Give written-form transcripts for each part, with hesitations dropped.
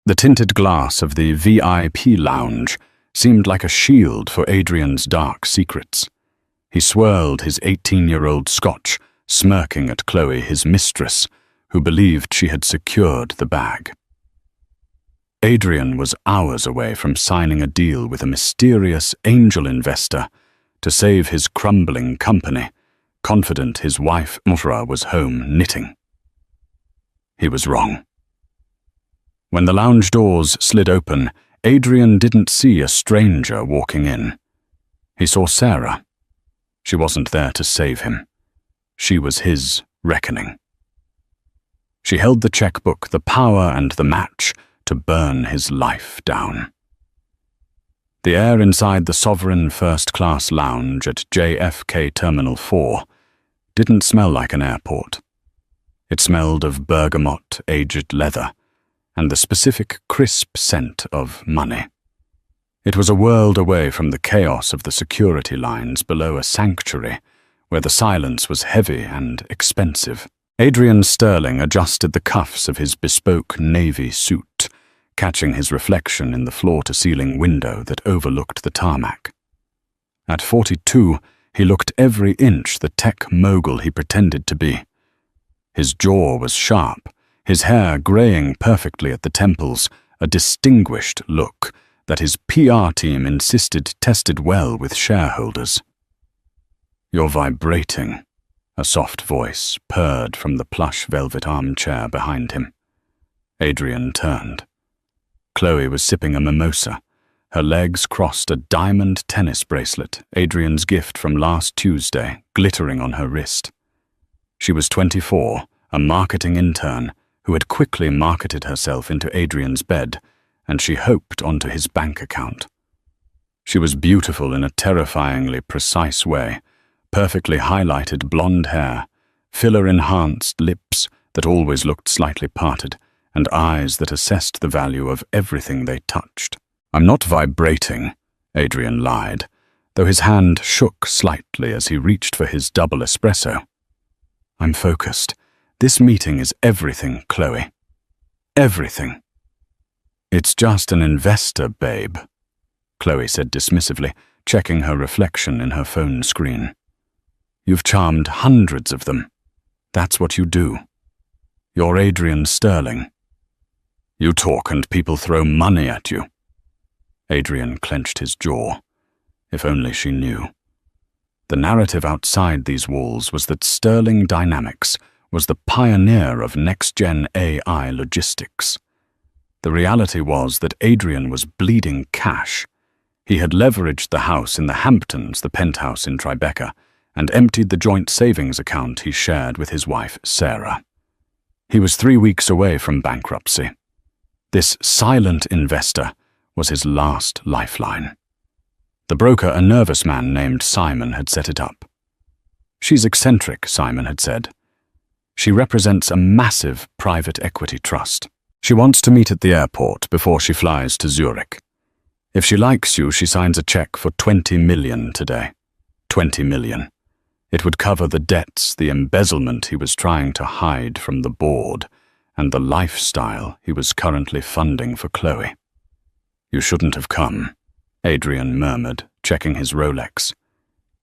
The tinted glass of the VIP lounge seemed like a shield for Adrian's dark secrets. He swirled his 18-year-old scotch, smirking at Chloe, his mistress, who believed she had secured the bag. Adrian was hours away from signing a deal with a mysterious angel investor to save his crumbling company, confident his wife Mufra was home knitting. He was wrong. When the lounge doors slid open, Adrian didn't see a stranger walking in. He saw Sarah. She wasn't there to save him. She was his reckoning. She held the checkbook, the power and the match to burn his life down. The air inside the sovereign first-class lounge at JFK Terminal 4 didn't smell like an airport. It smelled of bergamot, aged leather, and the specific crisp scent of money. It was a world away from the chaos of the security lines below a sanctuary where the silence was heavy and expensive. Adrian Sterling adjusted the cuffs of his bespoke navy suit, catching his reflection in the floor-to-ceiling window that overlooked the tarmac. At 42, he looked every inch the tech mogul he pretended to be. His jaw was sharp, his hair graying perfectly at the temples, a distinguished look that his PR team insisted tested well with shareholders. "You're vibrating," a soft voice purred from the plush velvet armchair behind him. Adrian turned. Chloe was sipping a mimosa. Her legs crossed a diamond tennis bracelet, Adrian's gift from last Tuesday, glittering on her wrist. She was 24, a marketing intern who had quickly marketed herself into Adrian's bed, and she hoped onto his bank account. She was beautiful in a terrifyingly precise way, perfectly highlighted blonde hair, filler-enhanced lips that always looked slightly parted, and eyes that assessed the value of everything they touched. "I'm not vibrating," Adrian lied, though his hand shook slightly as he reached for his double espresso. "I'm focused. This meeting is everything, Chloe. Everything." "It's just an investor, babe," Chloe said dismissively, checking her reflection in her phone screen. "You've charmed hundreds of them. That's what you do. You're Adrian Sterling. You talk and people throw money at you." Adrian clenched his jaw. If only she knew. The narrative outside these walls was that Sterling Dynamics was the pioneer of next-gen AI logistics. The reality was that Adrian was bleeding cash. He had leveraged the house in the Hamptons, the penthouse in Tribeca, and emptied the joint savings account he shared with his wife, Sarah. He was 3 weeks away from bankruptcy. This silent investor was his last lifeline. The broker, a nervous man named Simon, had set it up. "She's eccentric," Simon had said. "She represents a massive private equity trust. She wants to meet at the airport before she flies to Zurich. If she likes you, she signs a check for 20 million today. 20 million. It would cover the debts, the embezzlement he was trying to hide from the board, and the lifestyle he was currently funding for Chloe." "You shouldn't have come," Adrian murmured, checking his Rolex.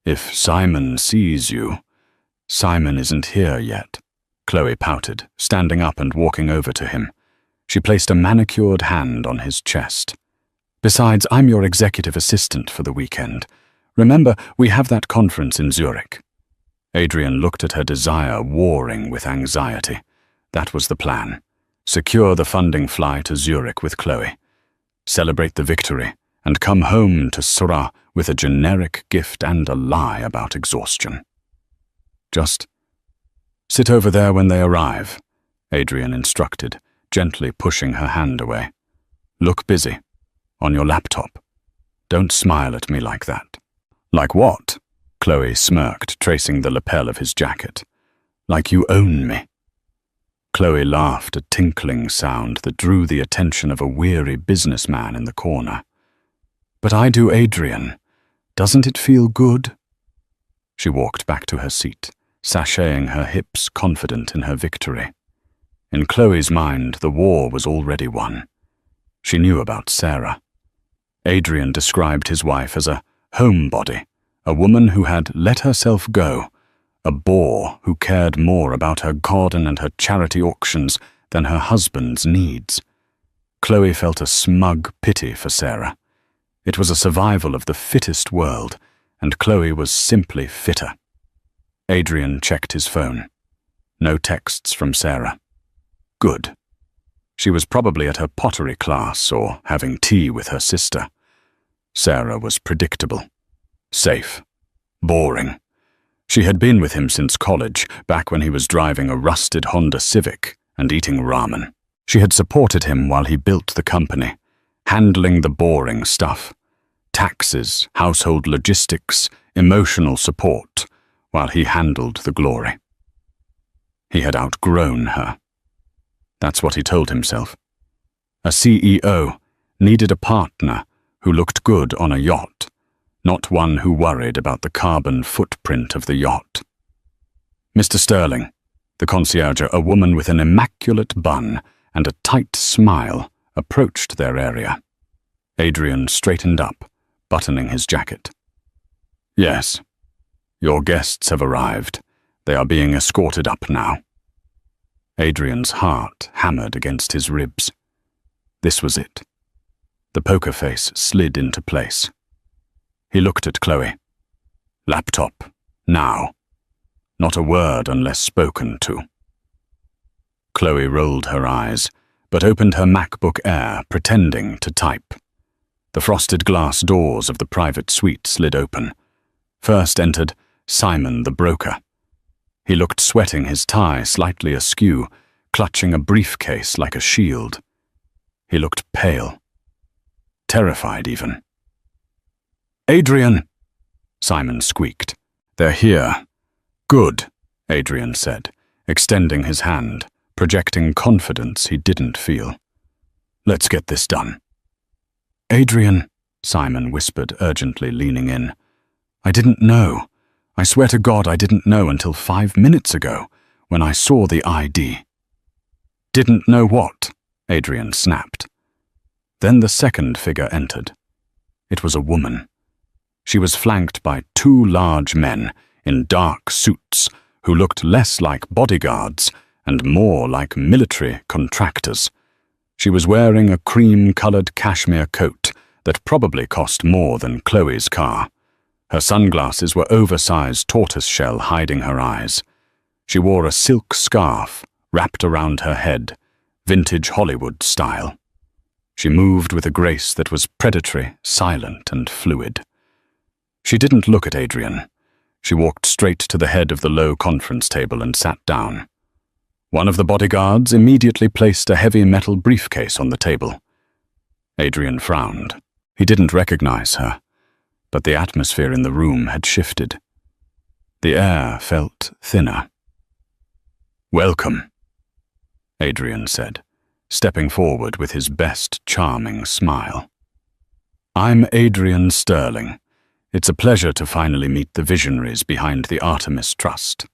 "If Simon sees you—" "Simon isn't here yet," Chloe pouted, standing up and walking over to him. She placed a manicured hand on his chest. "Besides, I'm your executive assistant for the weekend. Remember, we have that conference in Zurich." Adrian looked at her desire warring with anxiety. That was the plan. Secure the funding fly to Zurich with Chloe. Celebrate the victory, and come home to Surah with a generic gift and a lie about exhaustion. "Just sit over there when they arrive," Adrian instructed, gently pushing her hand away. "Look busy. On your laptop. Don't smile at me like that." "Like what?" Chloe smirked, tracing the lapel of his jacket. "Like you own me." Chloe laughed, a tinkling sound that drew the attention of a weary businessman in the corner. "But I do, Adrian. Doesn't it feel good?" She walked back to her seat, sashaying her hips, confident in her victory. In Chloe's mind, the war was already won. She knew about Sarah. Adrian described his wife as a homebody, a woman who had let herself go, a bore who cared more about her garden and her charity auctions than her husband's needs. Chloe felt a smug pity for Sarah. It was a survival of the fittest world, and Chloe was simply fitter. Adrian checked his phone. No texts from Sarah. Good. She was probably at her pottery class or having tea with her sister. Sarah was predictable. Safe. Boring. She had been with him since college, back when he was driving a rusted Honda Civic and eating ramen. She had supported him while he built the company, handling the boring stuff. Taxes, household logistics, emotional support, while he handled the glory. He had outgrown her. That's what he told himself. A CEO needed a partner who looked good on a yacht, not one who worried about the carbon footprint of the yacht. Mr. Sterling, the concierge, a woman with an immaculate bun and a tight smile, approached their area. Adrian straightened up, buttoning his jacket. Yes, your guests have arrived. They are being escorted up now. Adrian's heart hammered against his ribs. This was it. The poker face slid into place. He looked at Chloe. Laptop, now. Not a word unless spoken to. Chloe rolled her eyes, but opened her MacBook Air, pretending to type. The frosted glass doors of the private suite slid open. First entered Simon the broker. He looked sweating, his tie slightly askew, clutching a briefcase like a shield. He looked pale. Terrified even. Adrian, Simon squeaked. They're here. Good, Adrian said, extending his hand, projecting confidence he didn't feel. Let's get this done. Adrian, Simon whispered urgently, leaning in. I didn't know. I swear to God I didn't know until 5 minutes ago, when I saw the ID. Didn't know what? Adrian snapped. Then the second figure entered. It was a woman. She was flanked by 2 large men in dark suits who looked less like bodyguards and more like military contractors. She was wearing a cream-colored cashmere coat that probably cost more than Chloe's car. Her sunglasses were oversized tortoiseshell, hiding her eyes. She wore a silk scarf wrapped around her head, vintage Hollywood style. She moved with a grace that was predatory, silent, and fluid. She didn't look at Adrian. She walked straight to the head of the low conference table and sat down. One of the bodyguards immediately placed a heavy metal briefcase on the table. Adrian frowned. He didn't recognize her, but the atmosphere in the room had shifted. The air felt thinner. Welcome, Adrian said, stepping forward with his best charming smile. I'm Adrian Sterling. It's a pleasure to finally meet the visionaries behind the Artemis Trust.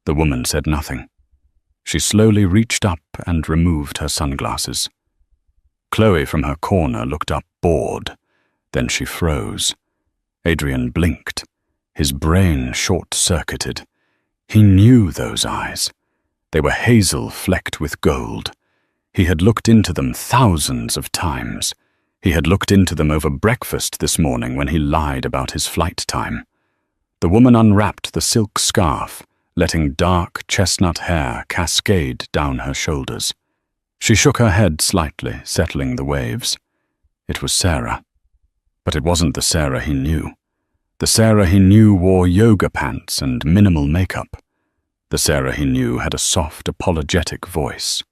The woman said nothing. She slowly reached up and removed her sunglasses. Chloe from her corner looked up, bored. Then she froze. Adrian blinked. His brain short-circuited. He knew those eyes. They were hazel flecked with gold. He had looked into them thousands of times. He had looked into them over breakfast this morning when he lied about his flight time. The woman unwrapped the silk scarf, letting dark chestnut hair cascade down her shoulders. She shook her head slightly, settling the waves. It was Sarah. But it wasn't the Sarah he knew. The Sarah he knew wore yoga pants and minimal makeup. The Sarah he knew had a soft, apologetic voice.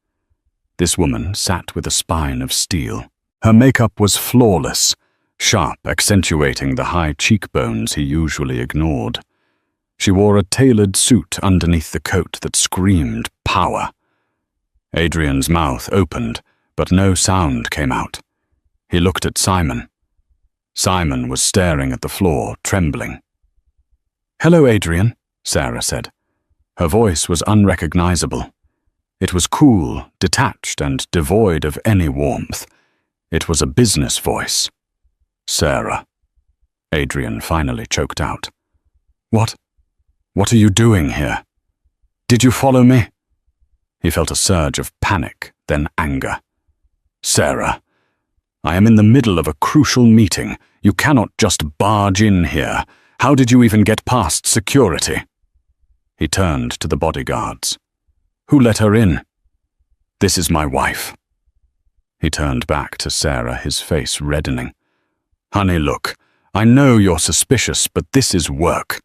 This woman sat with a spine of steel. Her makeup was flawless, sharp, accentuating the high cheekbones he usually ignored. She wore a tailored suit underneath the coat that screamed power. Adrian's mouth opened, but no sound came out. He looked at Simon. Simon was staring at the floor, trembling. "Hello, Adrian," Sarah said. Her voice was unrecognizable. It was cool, detached, and devoid of any warmth. It was a business voice. "Sarah," Adrian finally choked out. What are you doing here? Did you follow me?" He felt a surge of panic, then anger. "Sarah, I am in the middle of a crucial meeting. You cannot just barge in here. How did you even get past security?" He turned to the bodyguards. "Who let her in?" "This is my wife." He turned back to Sarah, his face reddening. "Honey, look, I know you're suspicious, but this is work.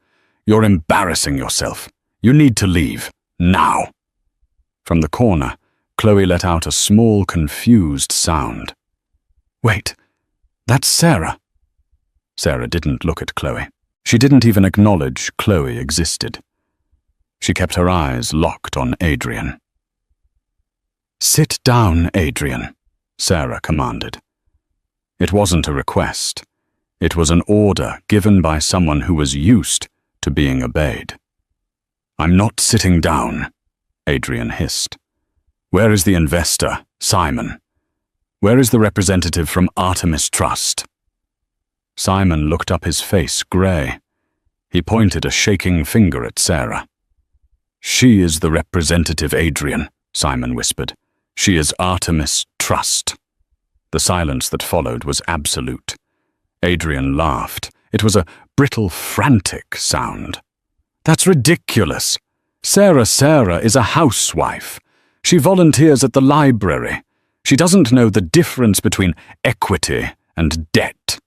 You're embarrassing yourself. You need to leave. Now." From the corner, Chloe let out a small, confused sound. "Wait, that's Sarah." Sarah didn't look at Chloe. She didn't even acknowledge Chloe existed. She kept her eyes locked on Adrian. "Sit down, Adrian," Sarah commanded. It wasn't a request. It was an order given by someone who was used to being obeyed. "I'm not sitting down," Adrian hissed. "Where is the investor, Simon? Where is the representative from Artemis Trust?" Simon looked up, his face grey. He pointed a shaking finger at Sarah. "She is the representative, Adrian," Simon whispered. "She is Artemis Trust." The silence that followed was absolute. Adrian laughed. It was a brittle, frantic sound. "That's ridiculous. Sarah is a housewife. She volunteers at the library. She doesn't know the difference between equity and debt."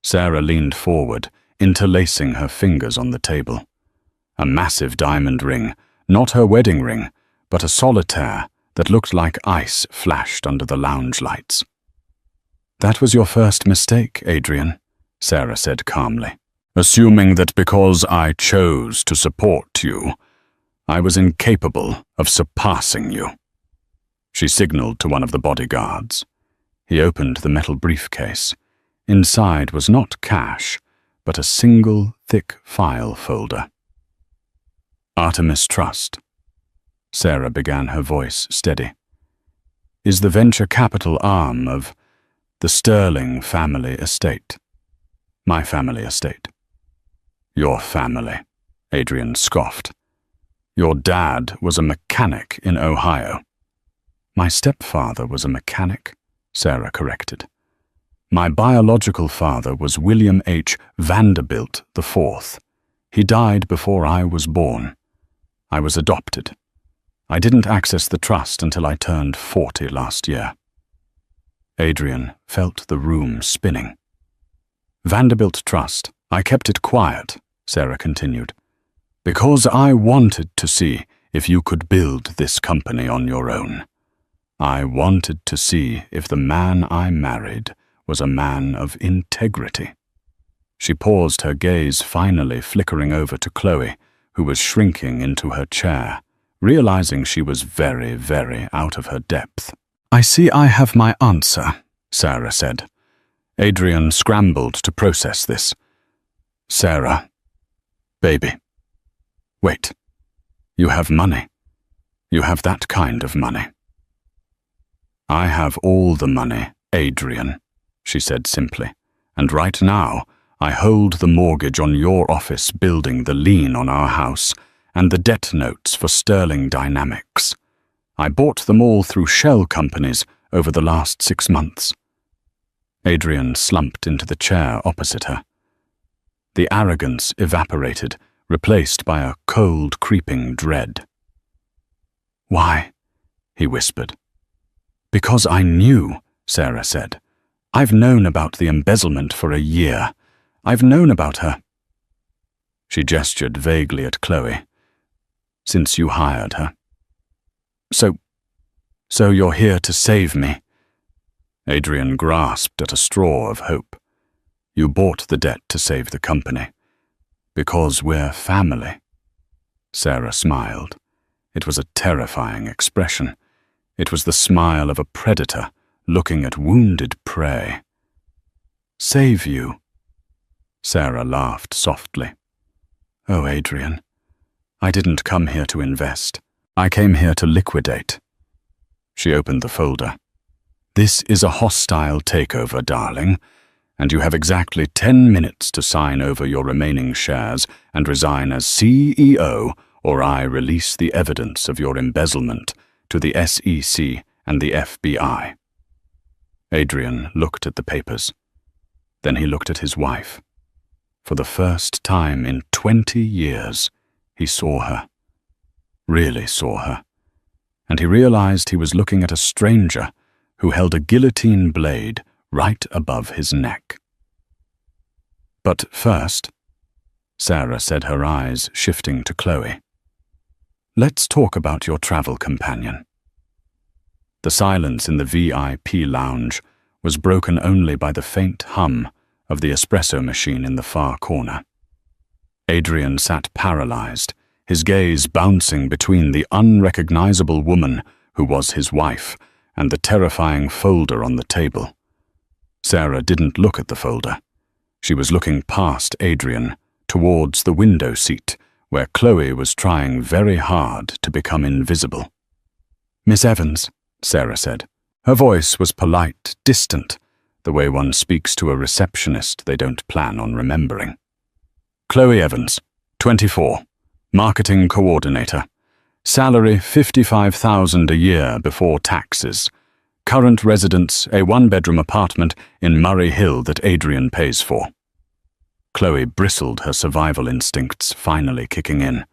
Sarah leaned forward, interlacing her fingers on the table. A massive diamond ring, not her wedding ring, but a solitaire that looked like ice flashed under the lounge lights. "That was your first mistake, Adrian," Sarah said calmly. "Assuming that because I chose to support you, I was incapable of surpassing you." She signaled to one of the bodyguards. He opened the metal briefcase. Inside was not cash, but a single, thick file folder. "Artemis Trust," Sarah began, her voice steady, "is the venture capital arm of the Sterling family estate. My family estate." "Your family," Adrian scoffed. "Your dad was a mechanic in Ohio." "My stepfather was a mechanic," Sarah corrected. "My biological father was William H. Vanderbilt IV. He died before I was born. I was adopted. I didn't access the trust until I turned 40 last year." Adrian felt the room spinning. "Vanderbilt Trust, I kept it quiet," Sarah continued, "because I wanted to see if you could build this company on your own. I wanted to see if the man I married was a man of integrity." She paused, her gaze finally flickering over to Chloe, who was shrinking into her chair, realizing she was very, very out of her depth. "I see I have my answer," Sarah said. Adrian scrambled to process this. "Sarah, baby, wait. You have money. You have that kind of money." "I have all the money, Adrian," she said simply, "and right now I hold the mortgage on your office building, the lien on our house, and the debt notes for Sterling Dynamics. I bought them all through shell companies over the last 6 months. Adrian slumped into the chair opposite her. The arrogance evaporated, replaced by a cold, creeping dread. "Why?" he whispered. "Because I knew," Sarah said. "I've known about the embezzlement for a year. I've known about her." She gestured vaguely at Chloe. "Since you hired her." So you're here to save me?" Adrian grasped at a straw of hope. "You bought the debt to save the company. Because we're family." Sarah smiled. It was a terrifying expression. It was the smile of a predator looking at wounded prey. "Save you?" Sarah laughed softly. "Oh, Adrian, I didn't come here to invest. I came here to liquidate. She opened the folder. "This is a hostile takeover, darling, and you have exactly 10 minutes to sign over your remaining shares and resign as CEO, or I release the evidence of your embezzlement to the SEC and the FBI." Adrian looked at the papers. Then he looked at his wife. For the first time in 20 years, he saw her. Really saw her. And he realized he was looking at a stranger who held a guillotine blade right above his neck. "But first," Sarah said, her eyes shifting to Chloe, "let's talk about your travel companion." The silence in the VIP lounge was broken only by the faint hum of the espresso machine in the far corner. Adrian sat paralyzed, his gaze bouncing between the unrecognizable woman who was his wife and the terrifying folder on the table. Sarah didn't look at the folder. She was looking past Adrian, towards the window seat, where Chloe was trying very hard to become invisible. "Miss Evans," Sarah said. Her voice was polite, distant, the way one speaks to a receptionist they don't plan on remembering. "Chloe Evans, 24, marketing coordinator. Salary $55,000 a year before taxes. Current residence, a one-bedroom apartment in Murray Hill that Adrian pays for." Chloe bristled, her survival instincts finally kicking in.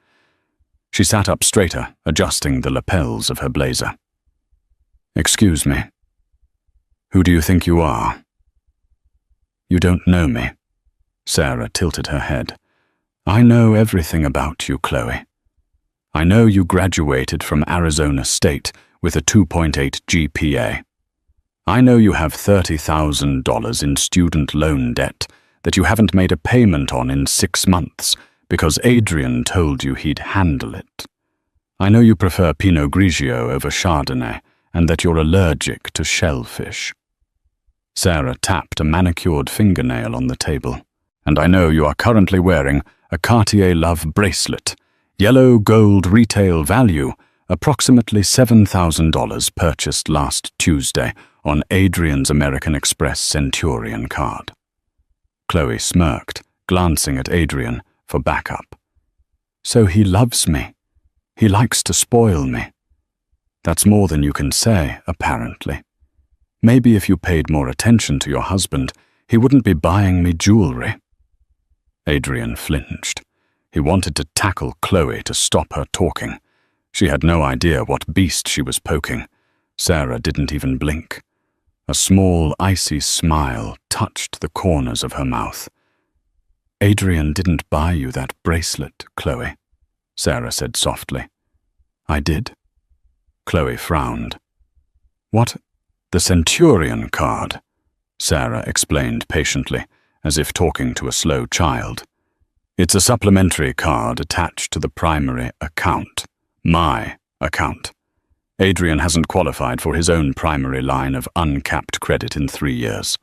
She sat up straighter, adjusting the lapels of her blazer. "Excuse me. Who do you think you are?" "You don't know me." Sarah tilted her head. "I know everything about you, Chloe. I know you graduated from Arizona State with a 2.8 GPA. I know you have $30,000 in student loan debt that you haven't made a payment on in 6 months because Adrian told you he'd handle it. I know you prefer Pinot Grigio over Chardonnay and that you're allergic to shellfish." Sarah tapped a manicured fingernail on the table. "And I know you are currently wearing a Cartier Love bracelet, yellow gold retail value, approximately $7,000 purchased last Tuesday on Adrian's American Express Centurion card." Chloe smirked, glancing at Adrian for backup. "So he loves me. He likes to spoil me. That's more than you can say, apparently. Maybe if you paid more attention to your husband, he wouldn't be buying me jewelry." Adrian flinched. He wanted to tackle Chloe to stop her talking. She had no idea what beast she was poking. Sarah didn't even blink. A small, icy smile touched the corners of her mouth. "Adrian didn't buy you that bracelet, Chloe," Sarah said softly. "I did?" Chloe frowned. "What? The Centurion card," Sarah explained patiently, as if talking to a slow child. "It's a supplementary card attached to the primary account. My account. Adrian hasn't qualified for his own primary line of uncapped credit in 3 years.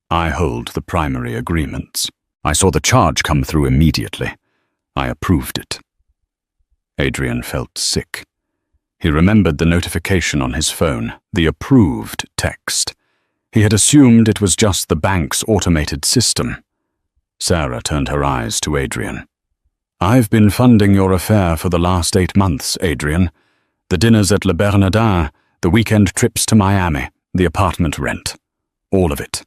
I hold the primary agreements. I saw the charge come through immediately. I approved it." Adrian felt sick. He remembered the notification on his phone, the approved text. He had assumed it was just the bank's automated system. Sarah turned her eyes to Adrian. "I've been funding your affair for the last 8 months, Adrian. The dinners at Le Bernardin, the weekend trips to Miami, the apartment rent. All of it.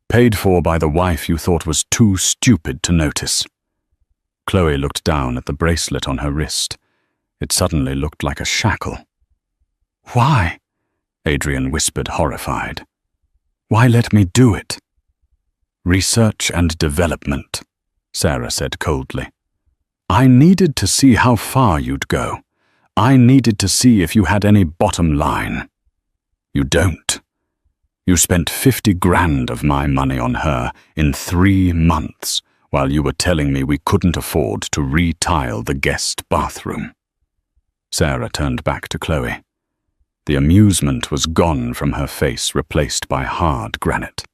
Paid for by the wife you thought was too stupid to notice." Chloe looked down at the bracelet on her wrist. It suddenly looked like a shackle. "Why?" Adrian whispered, horrified. "Why let me do it?" "Research and development," Sarah said coldly. "I needed to see how far you'd go. I needed to see if you had any bottom line. You don't. You spent 50 grand of my money on her in 3 months while you were telling me we couldn't afford to re-tile the guest bathroom." Sarah turned back to Chloe. The amusement was gone from her face, replaced by hard granite.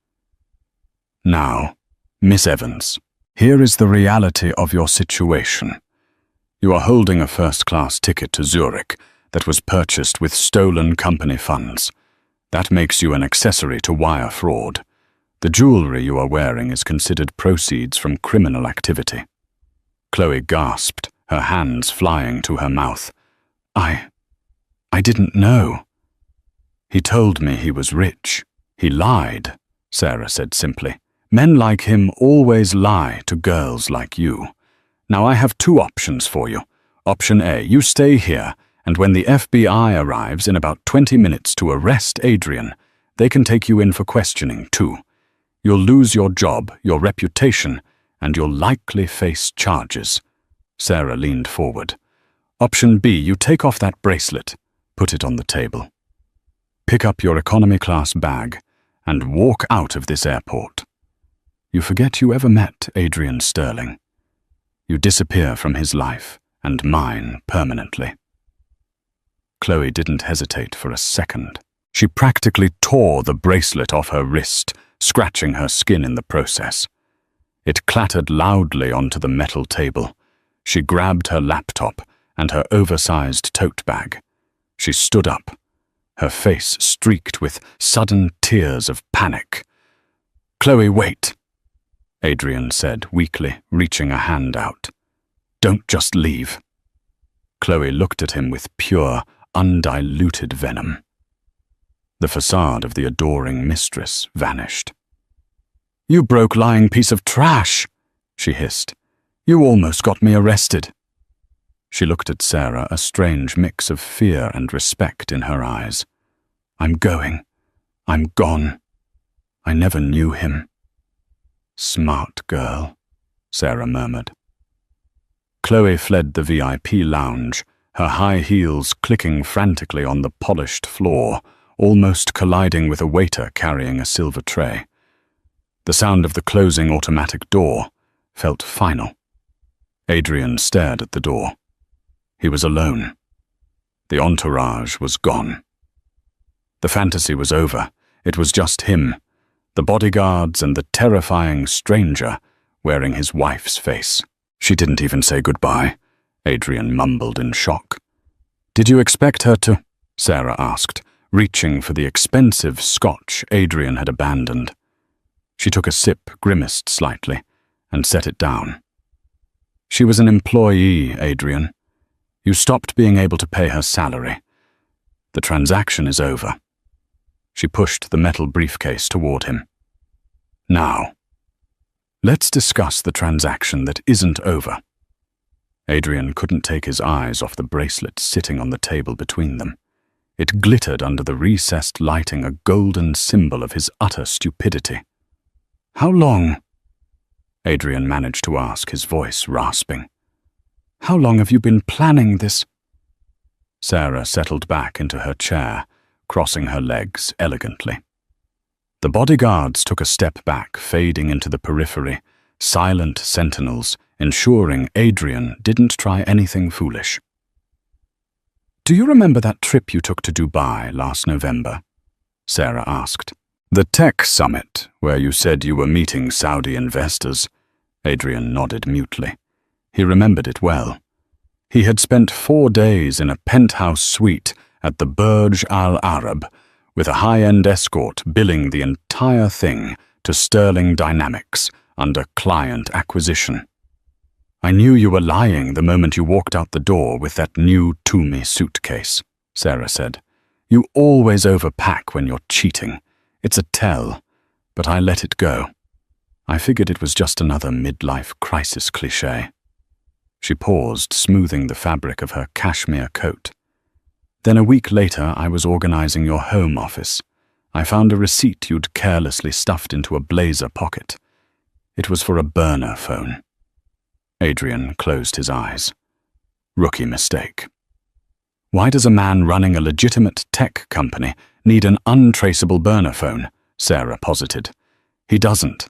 "Now, Miss Evans, here is the reality of your situation. You are holding a first-class ticket to Zurich, that was purchased with stolen company funds. That makes you an accessory to wire fraud. The jewelry you are wearing is considered proceeds from criminal activity." Chloe gasped, her hands flying to her mouth. I didn't know." "He told me he was rich. He lied," Sarah said simply. "Men like him always lie to girls like you. Now I have two options for you. Option A, you stay here, and when the FBI arrives in about 20 minutes to arrest Adrian, they can take you in for questioning too. You'll lose your job, your reputation, and you'll likely face charges." Sarah leaned forward. "Option B, you take off that bracelet, put it on the table. Pick up your economy class bag, and walk out of this airport. You forget you ever met Adrian Sterling. You disappear from his life and mine permanently." Chloe didn't hesitate for a second. She practically tore the bracelet off her wrist, scratching her skin in the process. It clattered loudly onto the metal table. She grabbed her laptop and her oversized tote bag. She stood up, her face streaked with sudden tears of panic. "Chloe, wait," Adrian said weakly, reaching a hand out. "Don't just leave." Chloe looked at him with pure, undiluted venom. The facade of the adoring mistress vanished. "You broke-lying piece of trash," she hissed. "You almost got me arrested." She looked at Sarah, a strange mix of fear and respect in her eyes. "I'm going. I'm gone. I never knew him." "Smart girl," Sarah murmured. Chloe fled the VIP lounge, her high heels clicking frantically on the polished floor, almost colliding with a waiter carrying a silver tray. The sound of the closing automatic door felt final. Adrian stared at the door. He was alone. The entourage was gone. The fantasy was over. It was just him, the bodyguards and the terrifying stranger wearing his wife's face. "She didn't even say goodbye," Adrian mumbled in shock. "Did you expect her to?" Sarah asked, reaching for the expensive scotch Adrian had abandoned. She took a sip, grimaced slightly, and set it down. "She was an employee, Adrian. You stopped being able to pay her salary. The transaction is over." She pushed the metal briefcase toward him. "Now, let's discuss the transaction that isn't over." Adrian couldn't take his eyes off the bracelet sitting on the table between them. It glittered under the recessed lighting, a golden symbol of his utter stupidity. "How long?" Adrian managed to ask, his voice rasping. "How long have you been planning this?" Sarah settled back into her chair, crossing her legs elegantly. The bodyguards took a step back, fading into the periphery, silent sentinels, ensuring Adrian didn't try anything foolish. "Do you remember that trip you took to Dubai last November?" Sarah asked. "The tech summit, where you said you were meeting Saudi investors?" Adrian nodded mutely. He remembered it well. He had spent 4 days in a penthouse suite at the Burj Al Arab, with a high-end escort billing the entire thing to Sterling Dynamics under client acquisition. "I knew you were lying the moment you walked out the door with that new Toomey suitcase," Sarah said. "You always overpack when you're cheating. It's a tell, but I let it go. I figured it was just another midlife crisis cliché." She paused, smoothing the fabric of her cashmere coat. "Then a week later, I was organizing your home office. I found a receipt you'd carelessly stuffed into a blazer pocket. It was for a burner phone." Adrian closed his eyes. Rookie mistake. "Why does a man running a legitimate tech company need an untraceable burner phone?" Sarah posited. "He doesn't.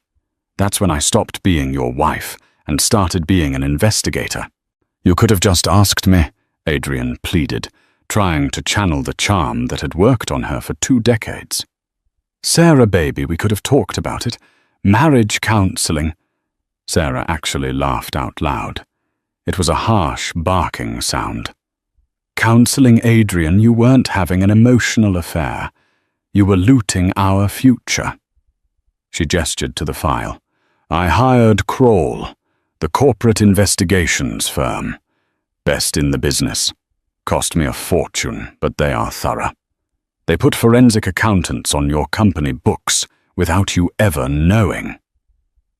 That's when I stopped being your wife and started being an investigator." "You could have just asked me," Adrian pleaded, trying to channel the charm that had worked on her for 2 decades. "Sarah, baby, we could have talked about it. Marriage counseling." Sarah actually laughed out loud. It was a harsh, barking sound. Counseling Adrian, you weren't having an emotional affair. You were looting our future. She gestured to the file. I hired Kroll, the corporate investigations firm. Best in the business. Cost me a fortune, but they are thorough. They put forensic accountants on your company books without you ever knowing.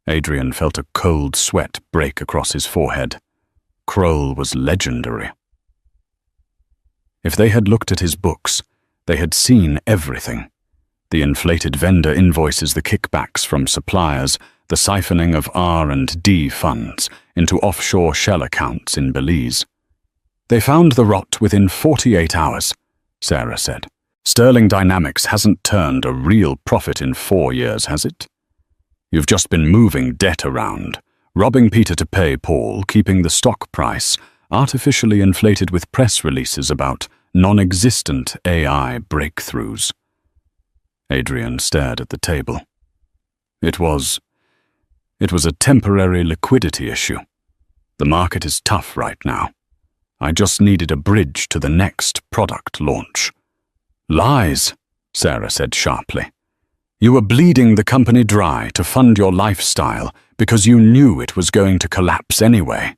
Adrian felt a cold sweat break across his forehead. Kroll was legendary. If they had looked at his books, they had seen everything. The inflated vendor invoices, the kickbacks from suppliers, the siphoning of R&D funds into offshore shell accounts in Belize. They found the rot within 48 hours, Sarah said. Sterling Dynamics hasn't turned a real profit in 4 years, has it? You've just been moving debt around, robbing Peter to pay Paul, keeping the stock price artificially inflated with press releases about non-existent AI breakthroughs. Adrian stared at the table. It was a temporary liquidity issue. The market is tough right now. I just needed a bridge to the next product launch. Lies, Sarah said sharply. You were bleeding the company dry to fund your lifestyle because you knew it was going to collapse anyway.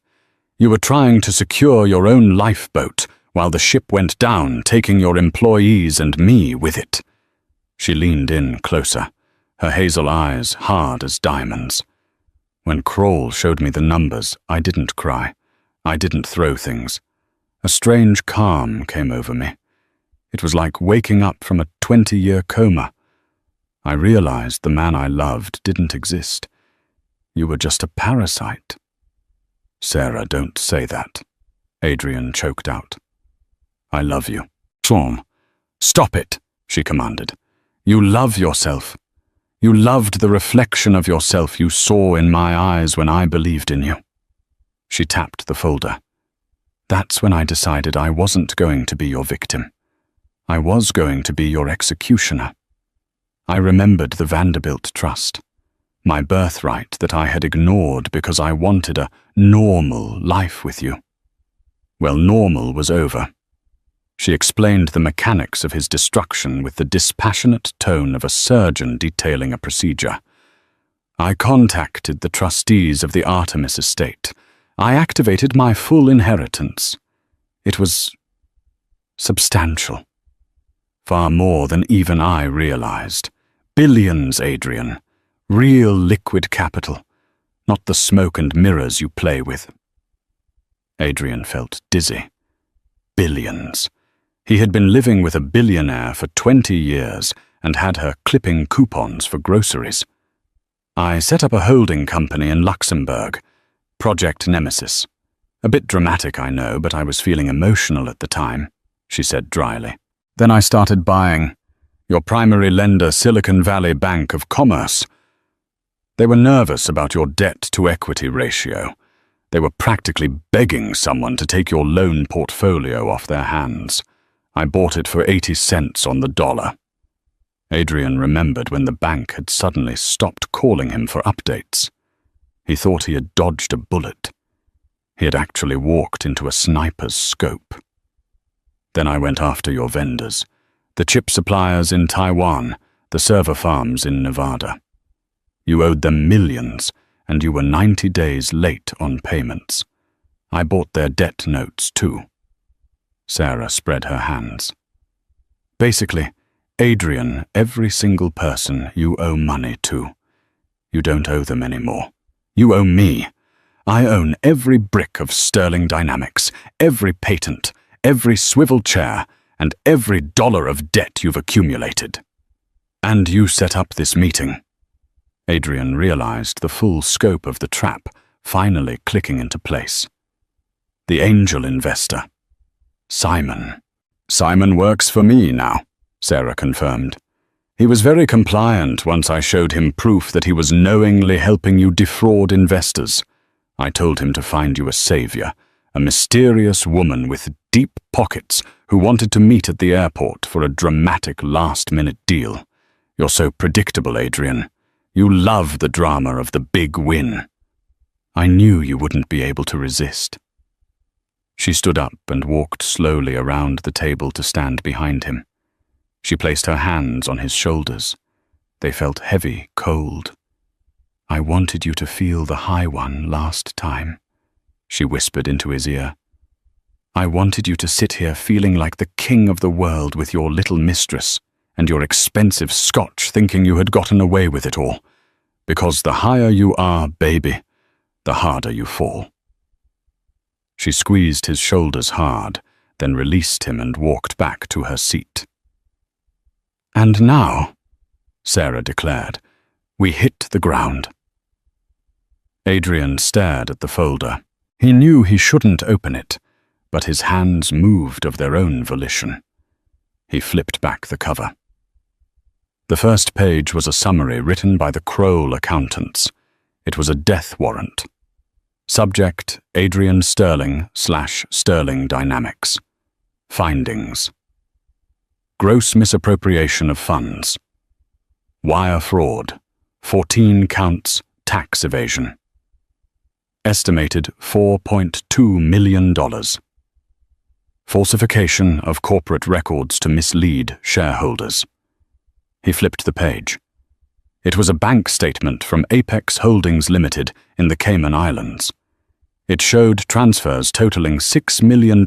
You were trying to secure your own lifeboat while the ship went down, taking your employees and me with it. She leaned in closer, her hazel eyes hard as diamonds. When Kroll showed me the numbers, I didn't cry. I didn't throw things. A strange calm came over me. It was like waking up from a 20-year coma. I realized the man I loved didn't exist. You were just a parasite. Sarah, don't say that, Adrian choked out. I love you. Tom, stop it, she commanded. You love yourself. You loved the reflection of yourself you saw in my eyes when I believed in you. She tapped the folder. That's when I decided I wasn't going to be your victim. I was going to be your executioner. I remembered the Vanderbilt Trust, my birthright that I had ignored because I wanted a normal life with you. Well, normal was over. She explained the mechanics of his destruction with the dispassionate tone of a surgeon detailing a procedure. I contacted the trustees of the Artemis estate. I activated my full inheritance. It was substantial. Far more than even I realized. Billions, Adrian. Real liquid capital. Not the smoke and mirrors you play with. Adrian felt dizzy. Billions. He had been living with a billionaire for 20 years and had her clipping coupons for groceries. I set up a holding company in Luxembourg, Project Nemesis. A bit dramatic, I know, but I was feeling emotional at the time, she said dryly. Then I started buying. Your primary lender, Silicon Valley Bank of Commerce. They were nervous about your debt-to-equity ratio. They were practically begging someone to take your loan portfolio off their hands. I bought it for 80 cents on the dollar. Adrian remembered when the bank had suddenly stopped calling him for updates. He thought he had dodged a bullet. He had actually walked into a sniper's scope. Then I went after your vendors, the chip suppliers in Taiwan, the server farms in Nevada. You owed them millions, and you were 90 days late on payments. I bought their debt notes too. Sarah spread her hands. Basically, Adrian, every single person you owe money to. You don't owe them anymore. You owe me. I own every brick of Sterling Dynamics, every patent, every swivel chair, and every dollar of debt you've accumulated. And you set up this meeting. Adrian realized the full scope of the trap finally clicking into place. The angel investor. Simon. Simon works for me now, Sarah confirmed. He was very compliant once I showed him proof that he was knowingly helping you defraud investors. I told him to find you a savior, a mysterious woman with deep pockets who wanted to meet at the airport for a dramatic last-minute deal. You're so predictable, Adrian. You love the drama of the big win. I knew you wouldn't be able to resist. She stood up and walked slowly around the table to stand behind him. She placed her hands on his shoulders. They felt heavy, cold. "I wanted you to feel the high one last time," she whispered into his ear. "I wanted you to sit here feeling like the king of the world with your little mistress and your expensive scotch, thinking you had gotten away with it all. Because the higher you are, baby, the harder you fall." She squeezed his shoulders hard, then released him and walked back to her seat. "And now," Sarah declared, "we hit the ground." Adrian stared at the folder. He knew he shouldn't open it, but his hands moved of their own volition. He flipped back the cover. The first page was a summary written by the Kroll accountants. It was a death warrant. Subject: Adrian Sterling / Sterling Dynamics. Findings: gross misappropriation of funds, wire fraud, 14 counts tax evasion, estimated $4.2 million, falsification of corporate records to mislead shareholders. He flipped the page. It was a bank statement from Apex Holdings Limited in the Cayman Islands. It showed transfers totaling $6 million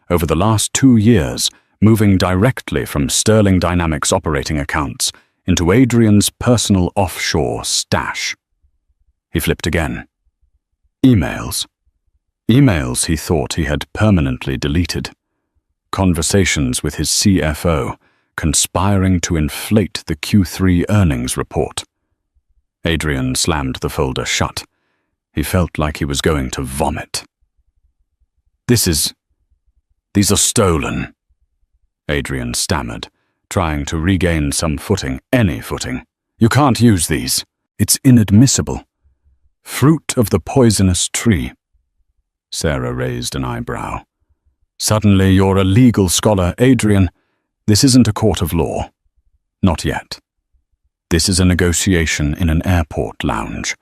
over the last 2 years, moving directly from Sterling Dynamics operating accounts into Adrian's personal offshore stash. He flipped again. Emails. Emails he thought he had permanently deleted. Conversations with his CFO, conspiring to inflate the Q3 earnings report. Adrian slammed the folder shut. He felt like he was going to vomit. These are stolen," Adrian stammered, trying to regain some footing, any footing. "You can't use these. It's inadmissible. Fruit of the poisonous tree." Sarah raised an eyebrow. "Suddenly you're a legal scholar, Adrian. This isn't a court of law. Not yet. This is a negotiation in an airport lounge.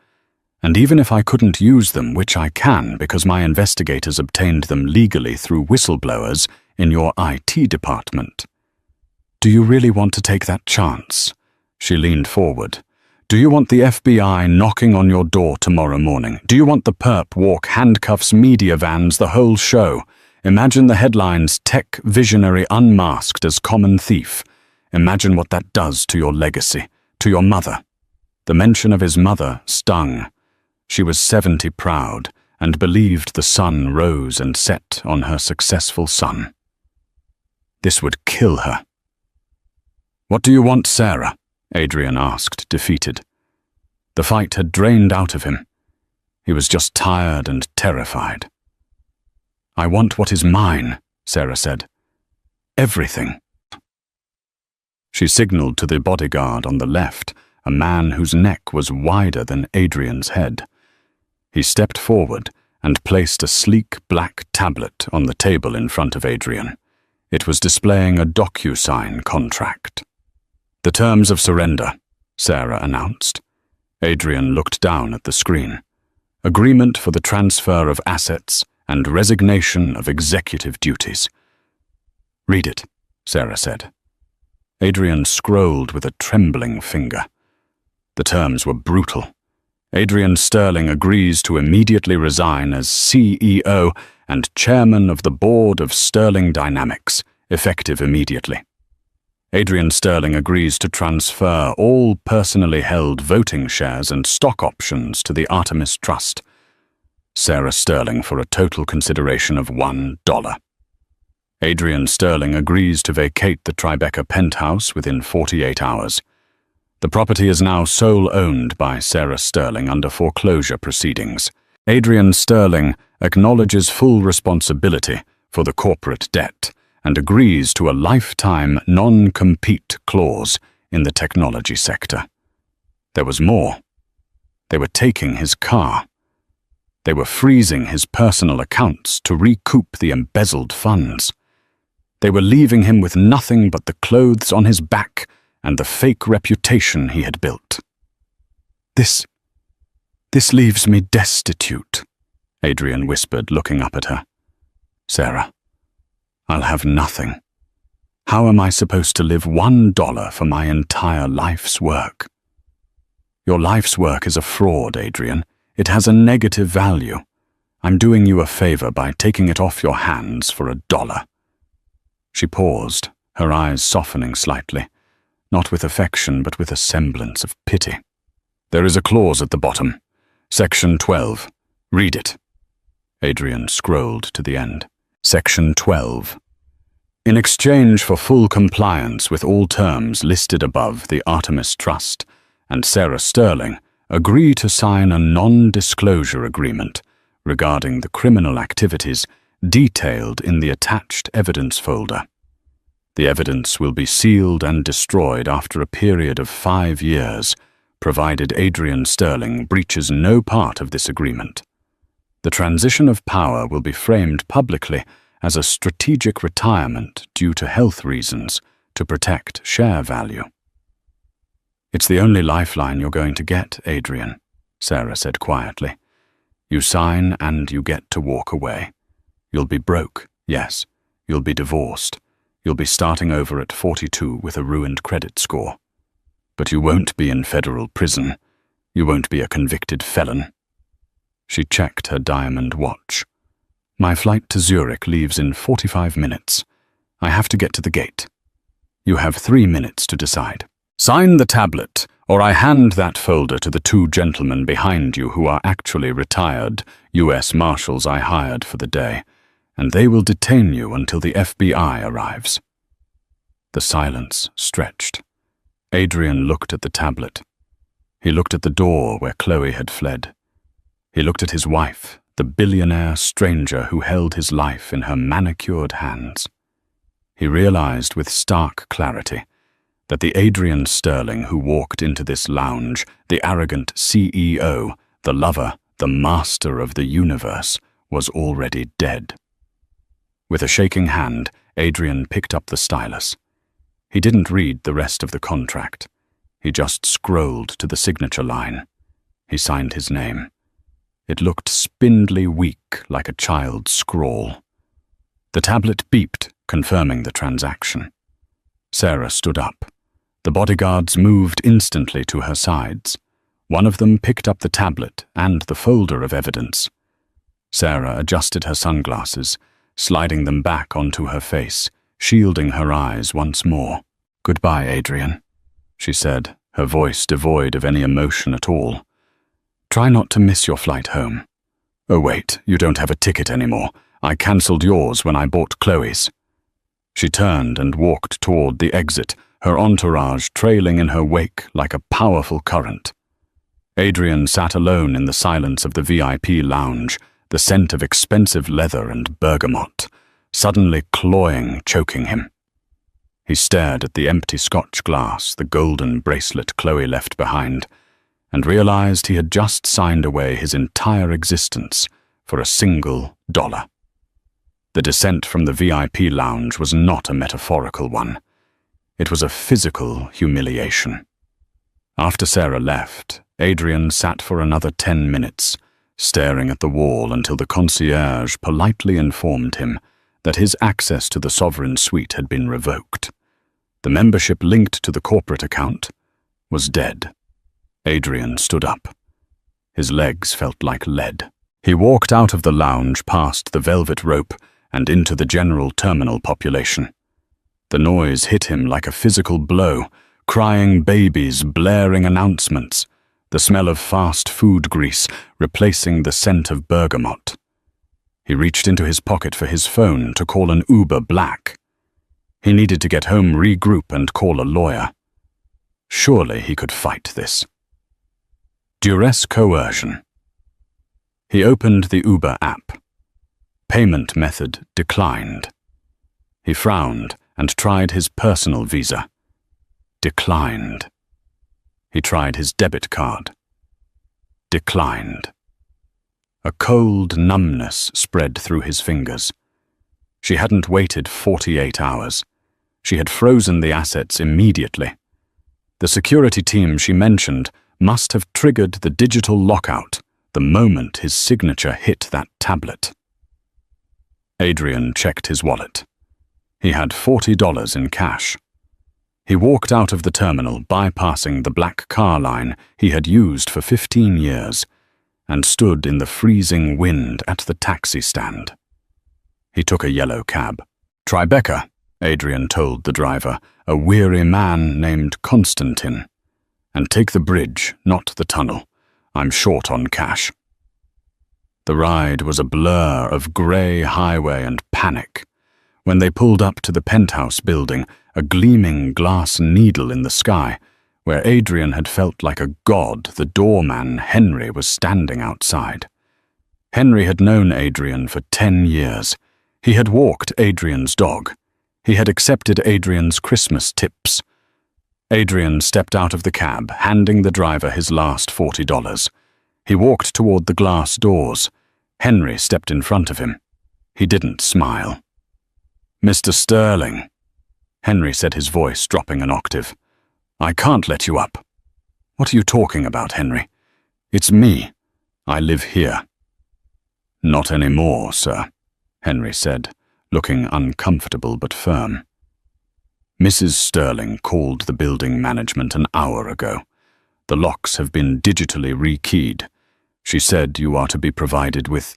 And even if I couldn't use them, which I can because my investigators obtained them legally through whistleblowers in your IT department. Do you really want to take that chance?" She leaned forward. "Do you want the FBI knocking on your door tomorrow morning? Do you want the perp walk handcuffs media vans the whole show? Imagine the headlines, tech visionary unmasked as common thief. Imagine what that does to your legacy, to your mother." The mention of his mother stung. She was 70 proud and believed the sun rose and set on her successful son. This would kill her. "What do you want, Sarah?" Adrian asked, defeated. The fight had drained out of him. He was just tired and terrified. "I want what is mine," Sarah said. "Everything." She signaled to the bodyguard on the left, a man whose neck was wider than Adrian's head. He stepped forward and placed a sleek black tablet on the table in front of Adrian. It was displaying a DocuSign contract. "The terms of surrender," Sarah announced. Adrian looked down at the screen. "Agreement for the transfer of assets and resignation of executive duties." "Read it," Sarah said. Adrian scrolled with a trembling finger. The terms were brutal. Adrian Sterling agrees to immediately resign as CEO and chairman of the board of Sterling Dynamics, effective immediately. Adrian Sterling agrees to transfer all personally held voting shares and stock options to the Artemis Trust. Sarah Sterling for a total consideration of $1. Adrian Sterling agrees to vacate the Tribeca penthouse within 48 hours. The property is now sole owned by Sarah Sterling under foreclosure proceedings. Adrian Sterling acknowledges full responsibility for the corporate debt and agrees to a lifetime non-compete clause in the technology sector. There was more. They were taking his car. They were freezing his personal accounts to recoup the embezzled funds. They were leaving him with nothing but the clothes on his back and the fake reputation he had built. This leaves me destitute," Adrian whispered, looking up at her. Sarah. I'll have nothing. How am I supposed to live $1 for my entire life's work? Your life's work is a fraud, Adrian. It has a negative value. I'm doing you a favor by taking it off your hands for $1. She paused, her eyes softening slightly, not with affection but with a semblance of pity. There is a clause at the bottom. Section 12. Read it. Adrian scrolled to the end. Section 12. In exchange for full compliance with all terms listed above, the Artemis Trust and Sarah Sterling agree to sign a non-disclosure agreement regarding the criminal activities detailed in the attached evidence folder. The evidence will be sealed and destroyed after a period of 5 years, provided Adrian Sterling breaches no part of this agreement. The transition of power will be framed publicly as a strategic retirement due to health reasons to protect share value. It's the only lifeline you're going to get, Adrian, Sarah said quietly. You sign and you get to walk away. You'll be broke, yes. You'll be divorced. You'll be starting over at 42 with a ruined credit score. But you won't be in federal prison. You won't be a convicted felon. She checked her diamond watch. My flight to Zurich leaves in 45 minutes. I have to get to the gate. You have 3 minutes to decide. Sign the tablet, or I hand that folder to the 2 gentlemen behind you who are actually retired U.S. Marshals I hired for the day, and they will detain you until the FBI arrives. The silence stretched. Adrian looked at the tablet. He looked at the door where Chloe had fled. He looked at his wife, the billionaire stranger who held his life in her manicured hands. He realized with stark clarity that the Adrian Sterling who walked into this lounge, the arrogant CEO, the lover, the master of the universe, was already dead. With a shaking hand, Adrian picked up the stylus. He didn't read the rest of the contract. He just scrolled to the signature line. He signed his name. It looked spindly weak, like a child's scrawl. The tablet beeped, confirming the transaction. Sarah stood up. The bodyguards moved instantly to her sides. One of them picked up the tablet and the folder of evidence. Sarah adjusted her sunglasses, sliding them back onto her face, shielding her eyes once more. "Goodbye, Adrian," she said, her voice devoid of any emotion at all. "Try not to miss your flight home." "Oh wait, you don't have a ticket anymore. I cancelled yours when I bought Chloe's." She turned and walked toward the exit, her entourage trailing in her wake like a powerful current. Adrian sat alone in the silence of the VIP lounge, the scent of expensive leather and bergamot, suddenly cloying, choking him. He stared at the empty Scotch glass, the golden bracelet Chloe left behind, and realized he had just signed away his entire existence for a single dollar. The descent from the VIP lounge was not a metaphorical one. It was a physical humiliation. After Sarah left, Adrian sat for another 10 minutes, staring at the wall until the concierge politely informed him that his access to the Sovereign Suite had been revoked. The membership linked to the corporate account was dead. Adrian stood up. His legs felt like lead. He walked out of the lounge past the velvet rope and into the general terminal population. The noise hit him like a physical blow, crying babies, blaring announcements, the smell of fast food grease replacing the scent of bergamot. He reached into his pocket for his phone to call an Uber Black. He needed to get home, regroup, and call a lawyer. Surely he could fight this. Duress coercion. He opened the Uber app. Payment method declined. He frowned and tried his personal visa. Declined. He tried his debit card. Declined. A cold numbness spread through his fingers. She hadn't waited 48 hours. She had frozen the assets immediately. The security team she mentioned must have triggered the digital lockout the moment his signature hit that tablet. Adrian checked his wallet. He had $40 in cash. He walked out of the terminal, bypassing the black car line he had used for 15 years, and stood in the freezing wind at the taxi stand. He took a yellow cab. "Tribeca," Adrian told the driver, "a weary man named Constantine. And take the bridge, not the tunnel. I'm short on cash." The ride was a blur of grey highway and panic. When they pulled up to the penthouse building, a gleaming glass needle in the sky, where Adrian had felt like a god, the doorman, Henry, was standing outside. Henry had known Adrian for 10 years. He had walked Adrian's dog. He had accepted Adrian's Christmas tips. Adrian stepped out of the cab, handing the driver his last $40. He walked toward the glass doors. Henry stepped in front of him. He didn't smile. "Mr. Sterling," Henry said, his voice dropping an octave. "I can't let you up." "What are you talking about, Henry?" "It's me. I live here." "Not anymore, sir," Henry said, looking uncomfortable but firm. "Mrs. Sterling called the building management an hour ago. The locks have been digitally rekeyed. She said you are to be provided with—"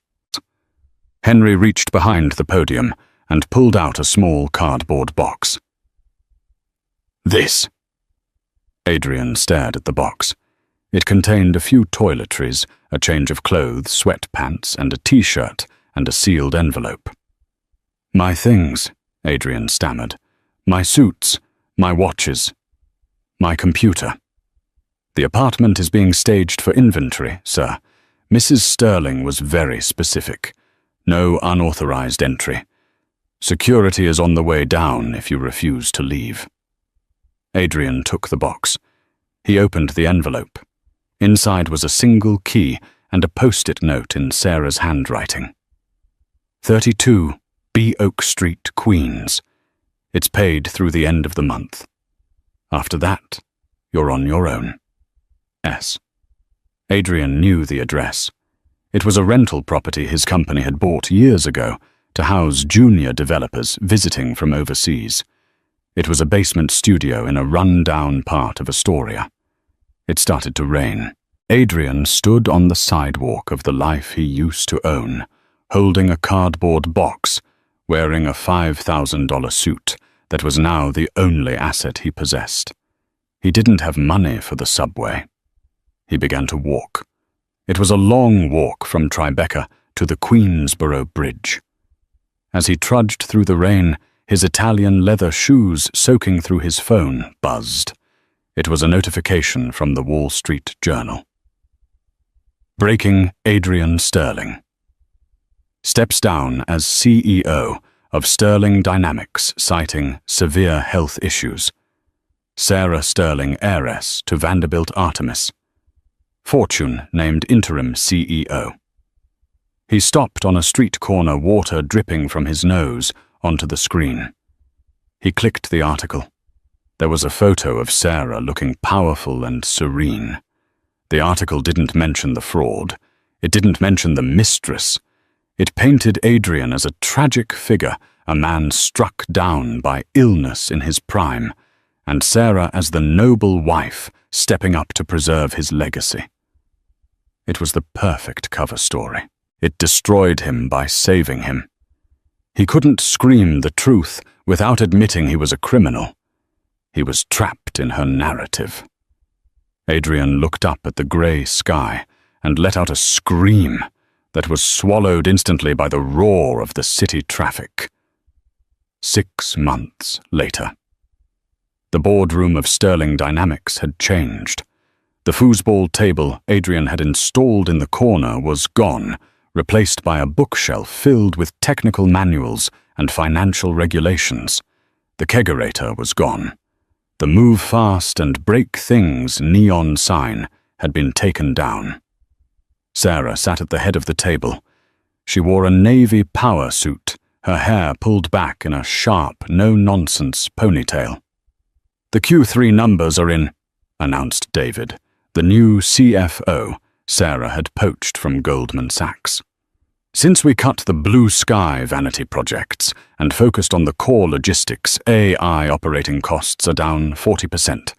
Henry reached behind the podium and pulled out a small cardboard box. "This." Adrian stared at the box. It contained a few toiletries, a change of clothes, sweatpants, and a t-shirt, and a sealed envelope. "My things," Adrian stammered. "My suits, my watches, my computer. The apartment is being staged for inventory, sir. Mrs. Sterling was very specific. No unauthorized entry. Security is on the way down if you refuse to leave." Adrian took the box. He opened the envelope. Inside was a single key and a post-it note in Sarah's handwriting. 32 B Oak Street, Queens. It's paid through the end of the month. After that, you're on your own. S. Adrian knew the address. It was a rental property his company had bought years ago to house junior developers visiting from overseas. It was a basement studio in a run-down part of Astoria. It started to rain. Adrian stood on the sidewalk of the life he used to own, holding a cardboard box, wearing a $5,000 suit that was now the only asset he possessed. He didn't have money for the subway. He began to walk. It was a long walk from Tribeca to the Queensboro Bridge. As he trudged through the rain, his Italian leather shoes soaking through his phone buzzed. It was a notification from the Wall Street Journal. Breaking Adrian Sterling. Steps down as CEO of Sterling Dynamics, citing severe health issues. Sarah Sterling, heiress to Vanderbilt Artemis. Fortune named interim CEO. He stopped on a street corner, water dripping from his nose onto the screen. He clicked the article. There was a photo of Sarah looking powerful and serene. The article didn't mention the fraud. It didn't mention the mistress. It painted Adrian as a tragic figure, a man struck down by illness in his prime, and Sarah as the noble wife stepping up to preserve his legacy. It was the perfect cover story. It destroyed him by saving him. He couldn't scream the truth without admitting he was a criminal. He was trapped in her narrative. Adrian looked up at the grey sky and let out a scream that was swallowed instantly by the roar of the city traffic. 6 months later. The boardroom of Sterling Dynamics had changed. The foosball table Adrian had installed in the corner was gone, replaced by a bookshelf filled with technical manuals and financial regulations. The kegerator was gone. The Move Fast and Break Things neon sign had been taken down. Sarah sat at the head of the table. She wore a navy power suit, her hair pulled back in a sharp, no-nonsense ponytail. "The Q3 numbers are in," announced David, the new CFO Sarah had poached from Goldman Sachs. Since we cut the blue sky vanity projects and focused on the core logistics, AI operating costs are down 40%.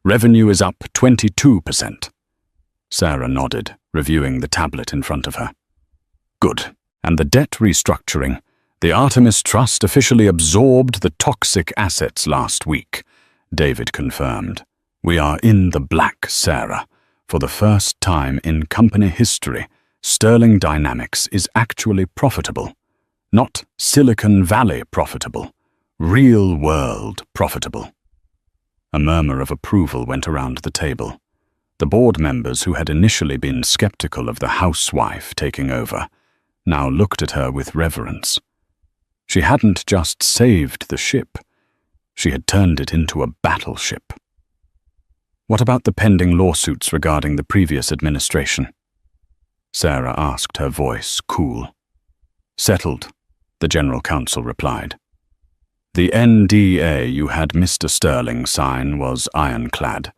Revenue is up 22%. Sarah nodded, reviewing the tablet in front of her. Good. And the debt restructuring. The Artemis Trust officially absorbed the toxic assets last week, David confirmed. We are in the black, Sarah. For the first time in company history, Sterling Dynamics is actually profitable. Not Silicon Valley profitable. Real-world profitable. A murmur of approval went around the table. The board members who had initially been skeptical of the housewife taking over now looked at her with reverence. She hadn't just saved the ship. She had turned it into a battleship. What about the pending lawsuits regarding the previous administration? Sarah asked, her voice cool. Settled, the general counsel replied. The NDA you had Mr. Sterling sign was ironclad.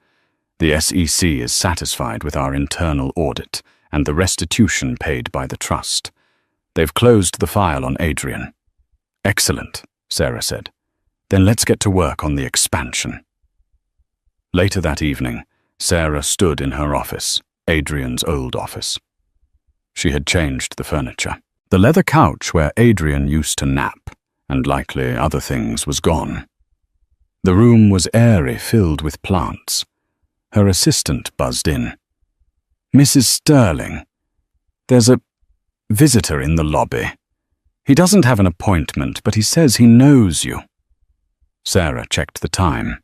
The SEC is satisfied with our internal audit and the restitution paid by the trust. They've closed the file on Adrian. Excellent, Sarah said. Then let's get to work on the expansion. Later that evening, Sarah stood in her office, Adrian's old office. She had changed the furniture. The leather couch where Adrian used to nap, and likely other things, was gone. The room was airy, filled with plants. Her assistant buzzed in. Mrs. Sterling, there's a visitor in the lobby. He doesn't have an appointment, but he says he knows you. Sarah checked the time.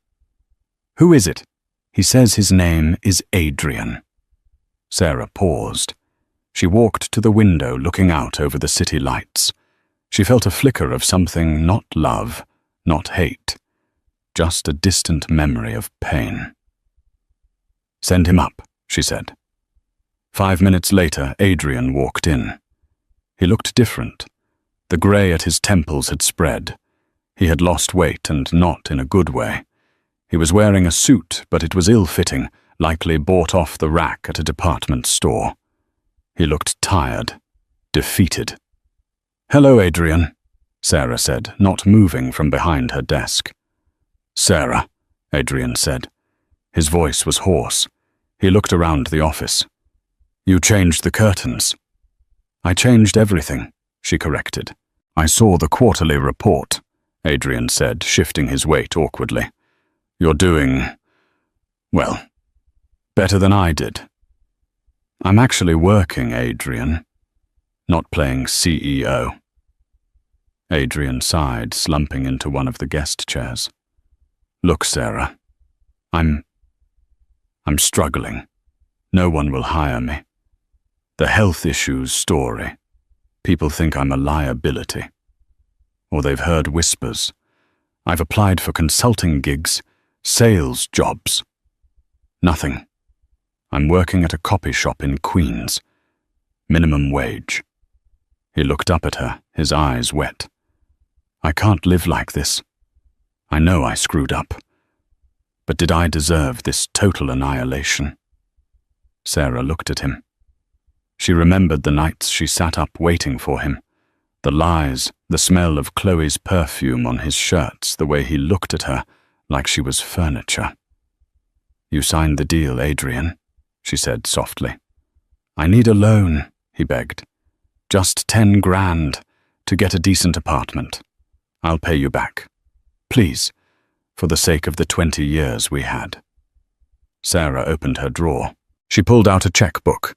Who is it? He says his name is Adrian. Sarah paused. She walked to the window, looking out over the city lights. She felt a flicker of something not love, not hate, just a distant memory of pain. Send him up, she said. 5 minutes later, Adrian walked in. He looked different. The grey at his temples had spread. He had lost weight, and not in a good way. He was wearing a suit, but it was ill-fitting, likely bought off the rack at a department store. He looked tired, defeated. Hello, Adrian, Sarah said, not moving from behind her desk. Sarah, Adrian said. His voice was hoarse. He looked around the office. You changed the curtains. I changed everything, she corrected. I saw the quarterly report, Adrian said, shifting his weight awkwardly. You're doing, well, better than I did. I'm actually working, Adrian, not playing CEO. Adrian sighed, slumping into one of the guest chairs. Look, Sarah, I'm struggling. No one will hire me. The health issues story. People think I'm a liability. Or they've heard whispers. I've applied for consulting gigs, sales jobs. Nothing. I'm working at a copy shop in Queens. Minimum wage. He looked up at her, his eyes wet. I can't live like this. I know I screwed up. But did I deserve this total annihilation? Sarah looked at him. She remembered the nights she sat up waiting for him. The lies, the smell of Chloe's perfume on his shirts, the way he looked at her like she was furniture. You signed the deal, Adrian, she said softly. I need a loan, he begged. Just 10 grand to get a decent apartment. I'll pay you back. Please, for the sake of the 20 years we had. Sarah opened her drawer. She pulled out a checkbook.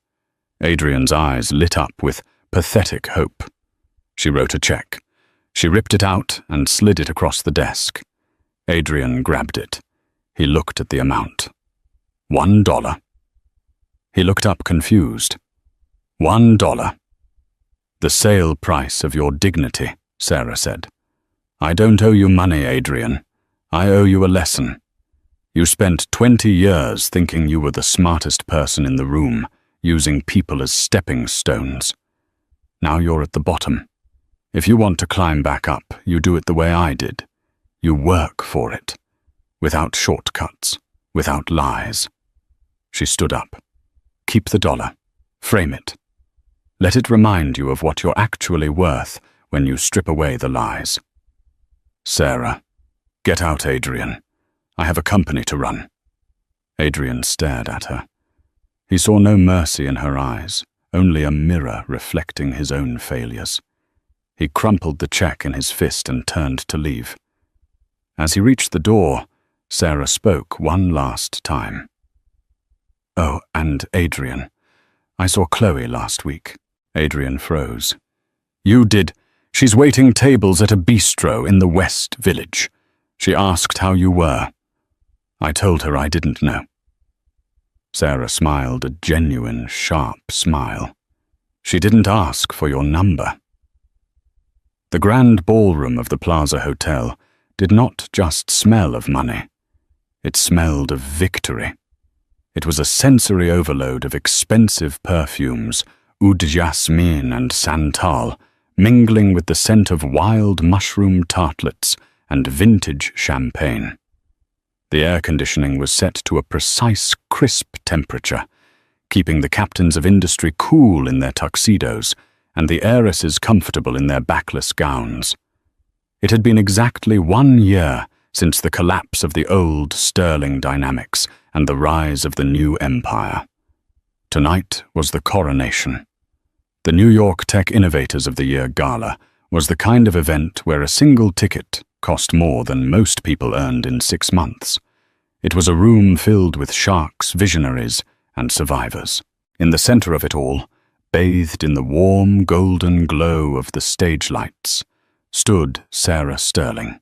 Adrian's eyes lit up with pathetic hope. She wrote a check. She ripped it out and slid it across the desk. Adrian grabbed it. He looked at the amount. $1. He looked up confused. $1. The sale price of your dignity, Sarah said. I don't owe you money, Adrian. I owe you a lesson. You spent 20 years thinking you were the smartest person in the room, using people as stepping stones. Now you're at the bottom. If you want to climb back up, you do it the way I did. You work for it. Without shortcuts. Without lies. She stood up. Keep the dollar. Frame it. Let it remind you of what you're actually worth when you strip away the lies. Sarah, get out, Adrian. I have a company to run. Adrian stared at her. He saw no mercy in her eyes, only a mirror reflecting his own failures. He crumpled the check in his fist and turned to leave. As he reached the door, Sarah spoke one last time. Oh, and Adrian. I saw Chloe last week. Adrian froze. You did. She's waiting tables at a bistro in the West Village. She asked how you were. I told her I didn't know. Sarah smiled a genuine, sharp smile. She didn't ask for your number. The grand ballroom of the Plaza Hotel did not just smell of money. It smelled of victory. It was a sensory overload of expensive perfumes, oud jasmine and santal, mingling with the scent of wild mushroom tartlets and vintage champagne. The air conditioning was set to a precise, crisp temperature, keeping the captains of industry cool in their tuxedos and the heiresses comfortable in their backless gowns. It had been exactly 1 year since the collapse of the old sterling dynamics and the rise of the new empire. Tonight was the coronation. The New York Tech Innovators of the Year Gala was the kind of event where a single ticket cost more than most people earned in 6 months. It was a room filled with sharks, visionaries, and survivors. In the center of it all, bathed in the warm, golden glow of the stage lights, stood Sarah Sterling.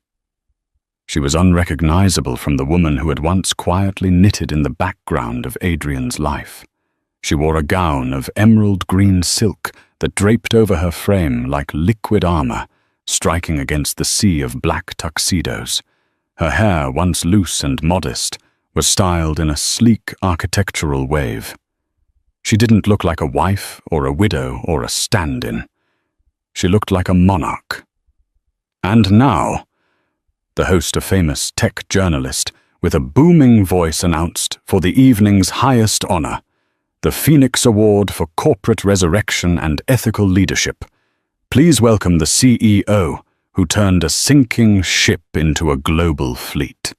She was unrecognizable from the woman who had once quietly knitted in the background of Adrian's life. She wore a gown of emerald green silk that draped over her frame like liquid armor, striking against the sea of black tuxedos. Her hair, once loose and modest, was styled in a sleek architectural wave. She didn't look like a wife or a widow or a stand-in. She looked like a monarch. And now, the host, a famous tech journalist, with a booming voice announced for the evening's highest honor, the Phoenix Award for Corporate Resurrection and Ethical Leadership. Please welcome the CEO, who turned a sinking ship into a global fleet.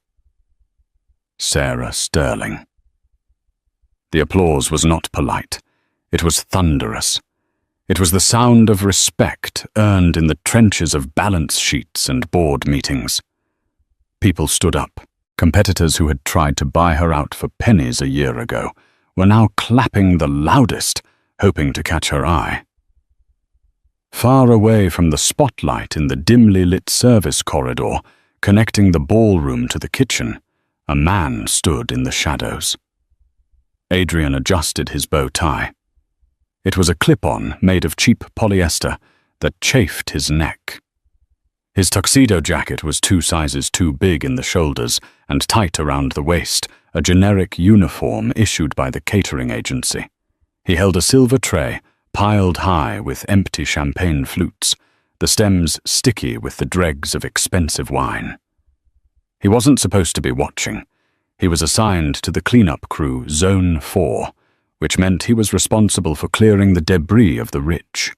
Sarah Sterling. The applause was not polite. It was thunderous. It was the sound of respect earned in the trenches of balance sheets and board meetings. People stood up. Competitors who had tried to buy her out for pennies a year ago were now clapping the loudest, hoping to catch her eye. Far away from the spotlight in the dimly lit service corridor, connecting the ballroom to the kitchen, a man stood in the shadows. Adrian adjusted his bow tie. It was a clip-on made of cheap polyester that chafed his neck. His tuxedo jacket was 2 sizes too big in the shoulders and tight around the waist, a generic uniform issued by the catering agency. He held a silver tray, piled high with empty champagne flutes, the stems sticky with the dregs of expensive wine. He wasn't supposed to be watching. He was assigned to the cleanup crew, Zone 4, which meant he was responsible for clearing the debris of the rich.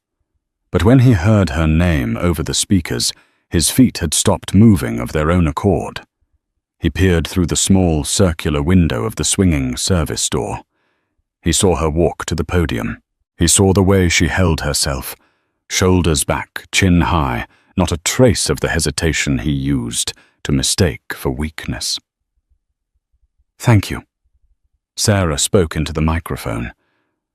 But when he heard her name over the speakers, his feet had stopped moving of their own accord. He peered through the small circular window of the swinging service door. He saw her walk to the podium. He saw the way she held herself, shoulders back, chin high, not a trace of the hesitation he used to mistake for weakness. Thank you. Sarah spoke into the microphone.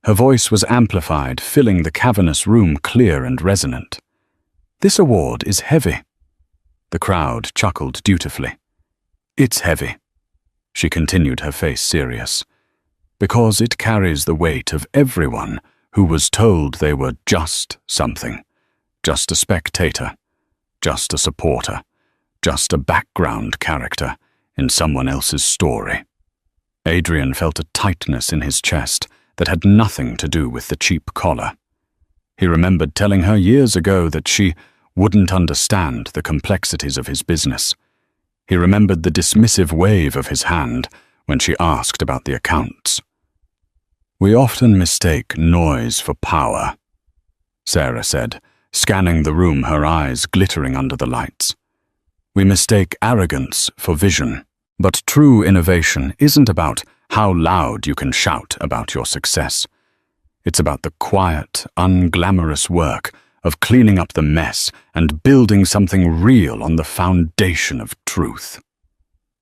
Her voice was amplified, filling the cavernous room clear and resonant. This award is heavy. The crowd chuckled dutifully. It's heavy, she continued, her face serious, because it carries the weight of everyone who was told they were just something, just a spectator, just a supporter, just a background character in someone else's story. Adrian felt a tightness in his chest that had nothing to do with the cheap collar. He remembered telling her years ago that she wouldn't understand the complexities of his business. He remembered the dismissive wave of his hand when she asked about the accounts. We often mistake noise for power, Sarah said, scanning the room, her eyes glittering under the lights. We mistake arrogance for vision, but true innovation isn't about how loud you can shout about your success. It's about the quiet, unglamorous work of cleaning up the mess and building something real on the foundation of truth.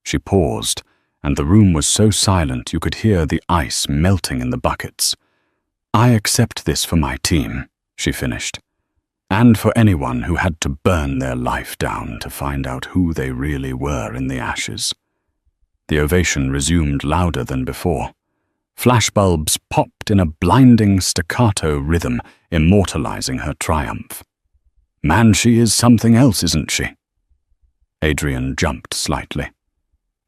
She paused, and the room was so silent you could hear the ice melting in the buckets. I accept this for my team, she finished, and for anyone who had to burn their life down to find out who they really were in the ashes. The ovation resumed louder than before. Flashbulbs popped in a blinding staccato rhythm, immortalizing her triumph. Man, she is something else, isn't she? Adrian jumped slightly.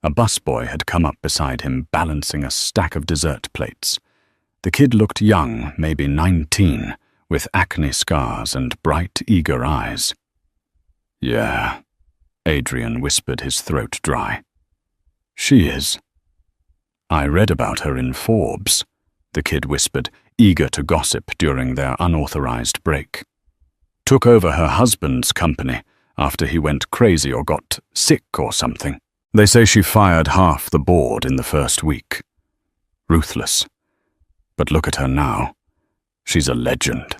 A busboy had come up beside him, balancing a stack of dessert plates. The kid looked young, maybe 19, with acne scars and bright, eager eyes. Yeah, Adrian whispered, his throat dry. She is. I read about her in Forbes, the kid whispered, eager to gossip during their unauthorized break. Took over her husband's company after he went crazy or got sick or something. They say she fired half the board in the first week. Ruthless. But look at her now. She's a legend.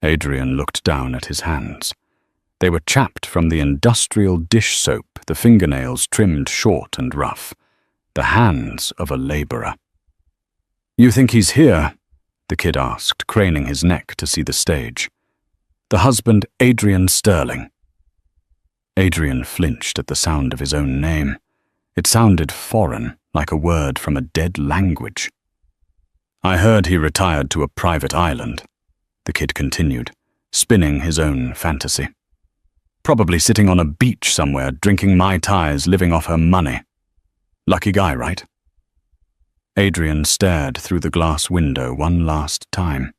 Adrian looked down at his hands. They were chapped from the industrial dish soap, the fingernails trimmed short and rough. The hands of a laborer. You think he's here? The kid asked, craning his neck to see the stage. The husband, Adrian Sterling. Adrian flinched at the sound of his own name. It sounded foreign, like a word from a dead language. I heard he retired to a private island, the kid continued, spinning his own fantasy. Probably sitting on a beach somewhere, drinking Mai Tais, living off her money. Lucky guy, right? Adrian stared through the glass window one last time.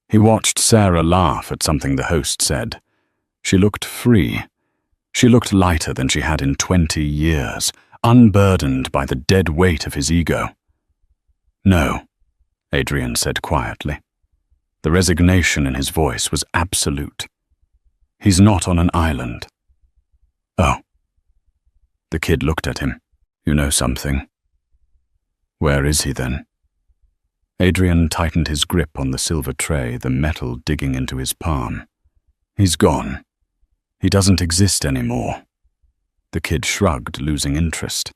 He watched Sarah laugh at something the host said. She looked free. She looked lighter than she had in 20 years, unburdened by the dead weight of his ego. No, Adrian said quietly. The resignation in his voice was absolute. He's not on an island. Oh. The kid looked at him. You know something. Where is he then? Adrian tightened his grip on the silver tray, the metal digging into his palm. He's gone. He doesn't exist anymore. The kid shrugged, losing interest.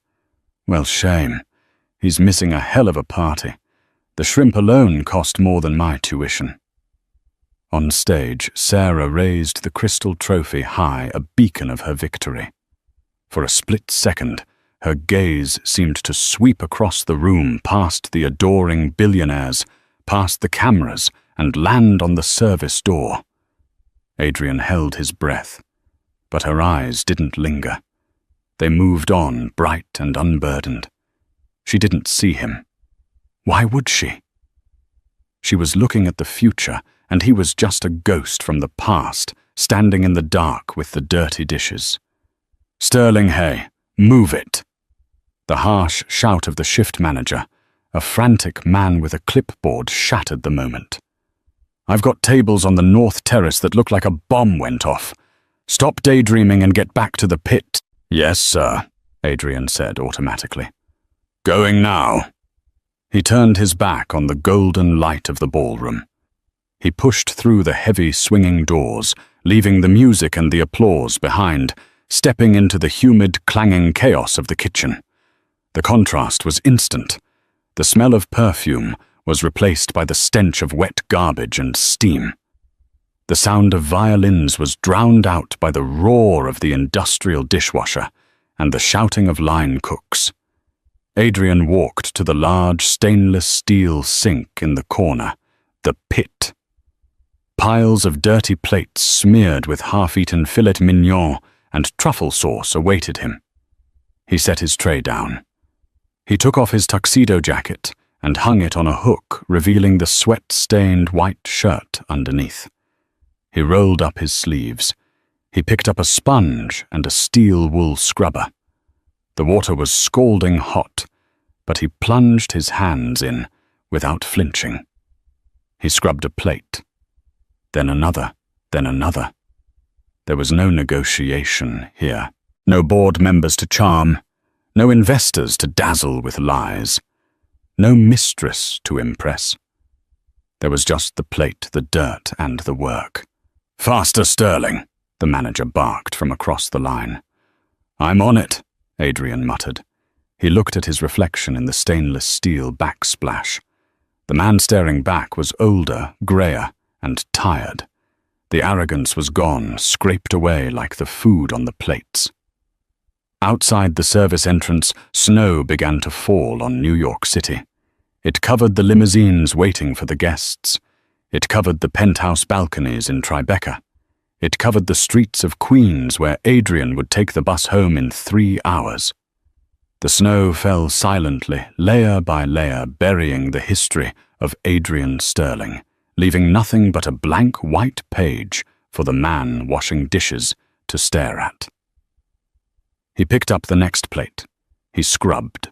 Well, shame. He's missing a hell of a party. The shrimp alone cost more than my tuition. On stage, Sarah raised the crystal trophy high, a beacon of her victory. For a split second, her gaze seemed to sweep across the room, past the adoring billionaires, past the cameras, and land on the service door. Adrian held his breath, but her eyes didn't linger. They moved on, bright and unburdened. She didn't see him. Why would she? She was looking at the future, and he was just a ghost from the past, standing in the dark with the dirty dishes. Sterling Hay, move it! The harsh shout of the shift manager, a frantic man with a clipboard, shattered the moment. I've got tables on the north terrace that look like a bomb went off. Stop daydreaming and get back to the pit. Yes, sir, Adrian said automatically. Going now. He turned his back on the golden light of the ballroom. He pushed through the heavy swinging doors, leaving the music and the applause behind, stepping into the humid, clanging chaos of the kitchen. The contrast was instant. The smell of perfume was replaced by the stench of wet garbage and steam. The sound of violins was drowned out by the roar of the industrial dishwasher and the shouting of line cooks. Adrian walked to the large stainless steel sink in the corner, the pit. Piles of dirty plates smeared with half-eaten filet mignon and truffle sauce awaited him. He set his tray down. He took off his tuxedo jacket and hung it on a hook, revealing the sweat-stained white shirt underneath. He rolled up his sleeves. He picked up a sponge and a steel wool scrubber. The water was scalding hot, but he plunged his hands in without flinching. He scrubbed a plate. then another, then another. There was no negotiation here. No board members to charm, no investors to dazzle with lies, no mistress to impress. There was just the plate, the dirt, and the work. "Faster, Sterling," the manager barked from across the line. "I'm on it," Adrian muttered. He looked at his reflection in the stainless steel backsplash. The man staring back was older, greyer, and tired. The arrogance was gone, scraped away like the food on the plates. Outside the service entrance, snow began to fall on New York City. It covered the limousines waiting for the guests. It covered the penthouse balconies in Tribeca. It covered the streets of Queens where Adrian would take the bus home in 3 hours. The snow fell silently, layer by layer, burying the history of Adrian Sterling, leaving nothing but a blank white page for the man washing dishes to stare at. He picked up the next plate. He scrubbed.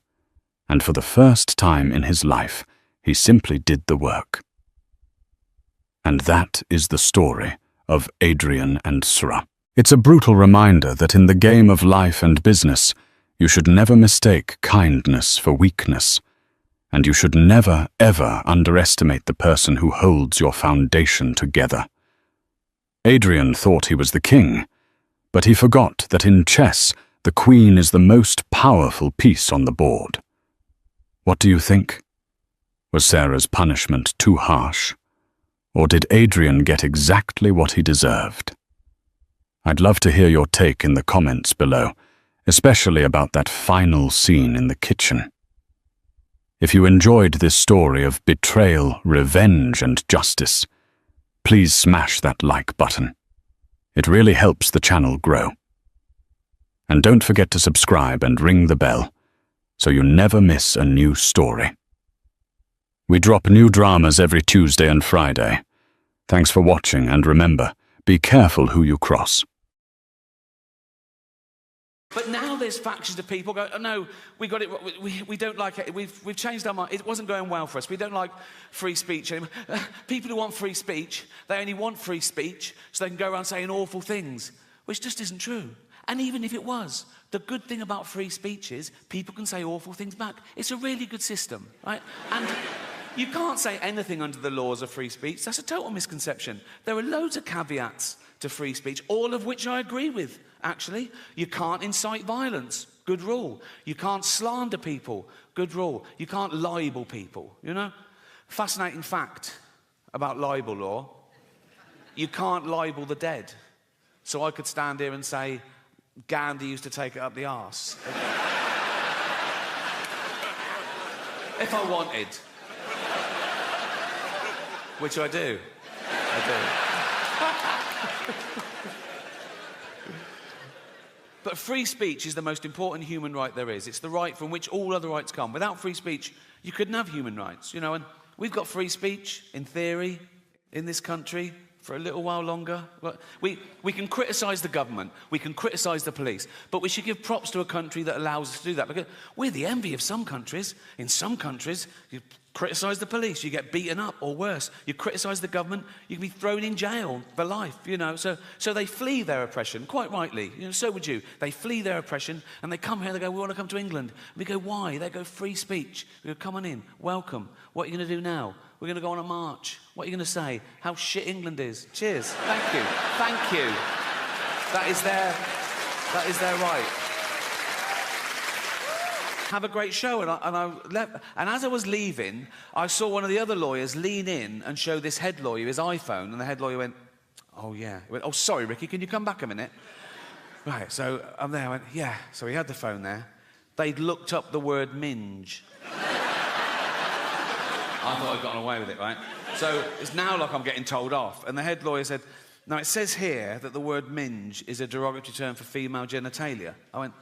And for the first time in his life, he simply did the work. And that is the story of Adrian and Sra. It's a brutal reminder that in the game of life and business, you should never mistake kindness for weakness, and you should never, ever underestimate the person who holds your foundation together. Adrian thought he was the king, but he forgot that in chess, the queen is the most powerful piece on the board. What do you think? Was Sarah's punishment too harsh? Or did Adrian get exactly what he deserved? I'd love to hear your take in the comments below, especially about that final scene in the kitchen. If you enjoyed this story of betrayal, revenge, and justice, please smash that like button. It really helps the channel grow. And don't forget to subscribe and ring the bell, so you never miss a new story. We drop new dramas every Tuesday and Friday. Thanks for watching, and remember, be careful who you cross. But now there's factions of people go, oh no, we got it, we don't like it, we've changed our mind, it wasn't going well for us, we don't like free speech anymore. People who want free speech, they only want free speech so they can go around saying awful things, which just isn't true. And even if it was, the good thing about free speech is people can say awful things back. It's a really good system, right? And you can't say anything under the laws of free speech. That's a total misconception. There are loads of caveats to free speech, all of which I agree with, actually. You can't incite violence. Good rule. You can't slander people. Good rule. You can't libel people, you know? Fascinating fact about libel law. You can't libel the dead. So I could stand here and say, Gandhi used to take it up the arse. If I wanted. Which I do. But free speech is the most important human right there is. It's the right from which all other rights come. Without free speech, you couldn't have human rights, you know, and we've got free speech, in theory, in this country, for a little while longer. We can criticise the government, we can criticise the police, but we should give props to a country that allows us to do that, because we're the envy of some countries. In some countries, you criticise the police, you get beaten up, or worse. You criticise the government, you can be thrown in jail for life, you know. So they flee their oppression, quite rightly. You know, so would you. They flee their oppression, and they come here, they go, we want to come to England. We go, why? They go, free speech. We go, come on in, welcome. What are you going to do now? We're going to go on a march. What are you going to say? How shit England is. Cheers. Thank you. Thank you. That is their right. Have a great show. And as I was leaving, I saw one of the other lawyers lean in and show this head lawyer his iPhone, and the head lawyer went, oh yeah. He went, oh, sorry, Ricky, can you come back a minute? Right, so I'm there, I went, yeah. So he had the phone there. They'd looked up the word minge. I thought I'd gotten away with it, right? So it's now like I'm getting told off. And the head lawyer said, now it says here that the word minge is a derogatory term for female genitalia. I went,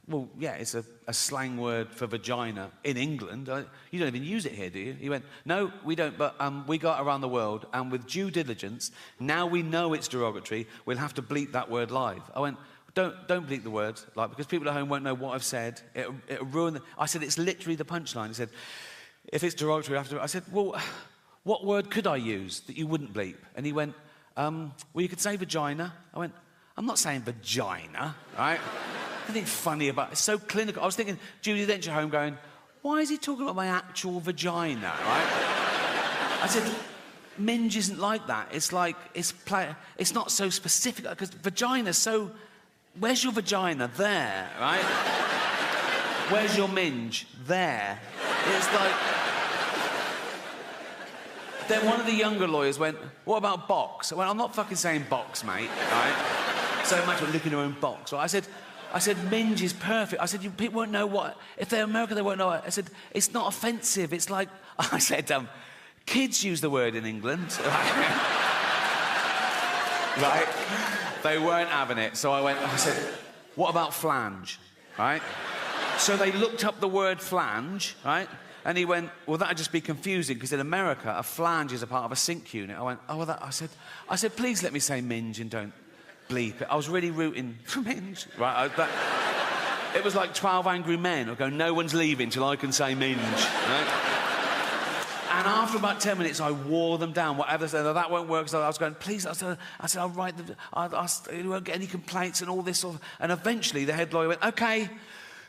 well, yeah, it's a slang word for vagina in England. You don't even use it here, do you? He went, no, we don't, but we go around the world, and with due diligence, now we know it's derogatory, we'll have to bleep that word live. I went, don't bleep the word, like, because people at home won't know what I've said. It'll ruin the... I said, it's literally the punchline. He said, if it's derogatory, I have to... I said, well, what word could I use that you wouldn't bleep? And he went, well, you could say vagina. I went, I'm not saying vagina, right? Anything funny about it. It's so clinical. I was thinking, Judy Dench at home going, why is he talking about my actual vagina, right? I said, minge isn't like that. It's like, it's not so specific, because vagina's so, where's your vagina? There, right? Where's your minge? There. It's like... Then one of the younger lawyers went, what about box? I went, I'm not fucking saying box, mate, right? So much about looking at your own box. Right? I said, minge is perfect. I said, people won't know what... If they're American, they won't know it. I said, it's not offensive. It's like... I said, kids use the word in England. Right? They weren't having it. So I said, what about flange? Right? So they looked up the word flange, right? And he went, well, that'd just be confusing, because in America, a flange is a part of a sink unit. I went, oh, well, I said, please let me say minge and don't bleep it. I was really rooting for minge. Right? It was like 12 Angry Men. I go, no one's leaving till I can say minge. Right? And after about 10 minutes, I wore them down. Whatever, said, that won't work. So I was going, please. I said, I'll write them. You won't get any complaints and all this sort of... And eventually, the head lawyer went, OK,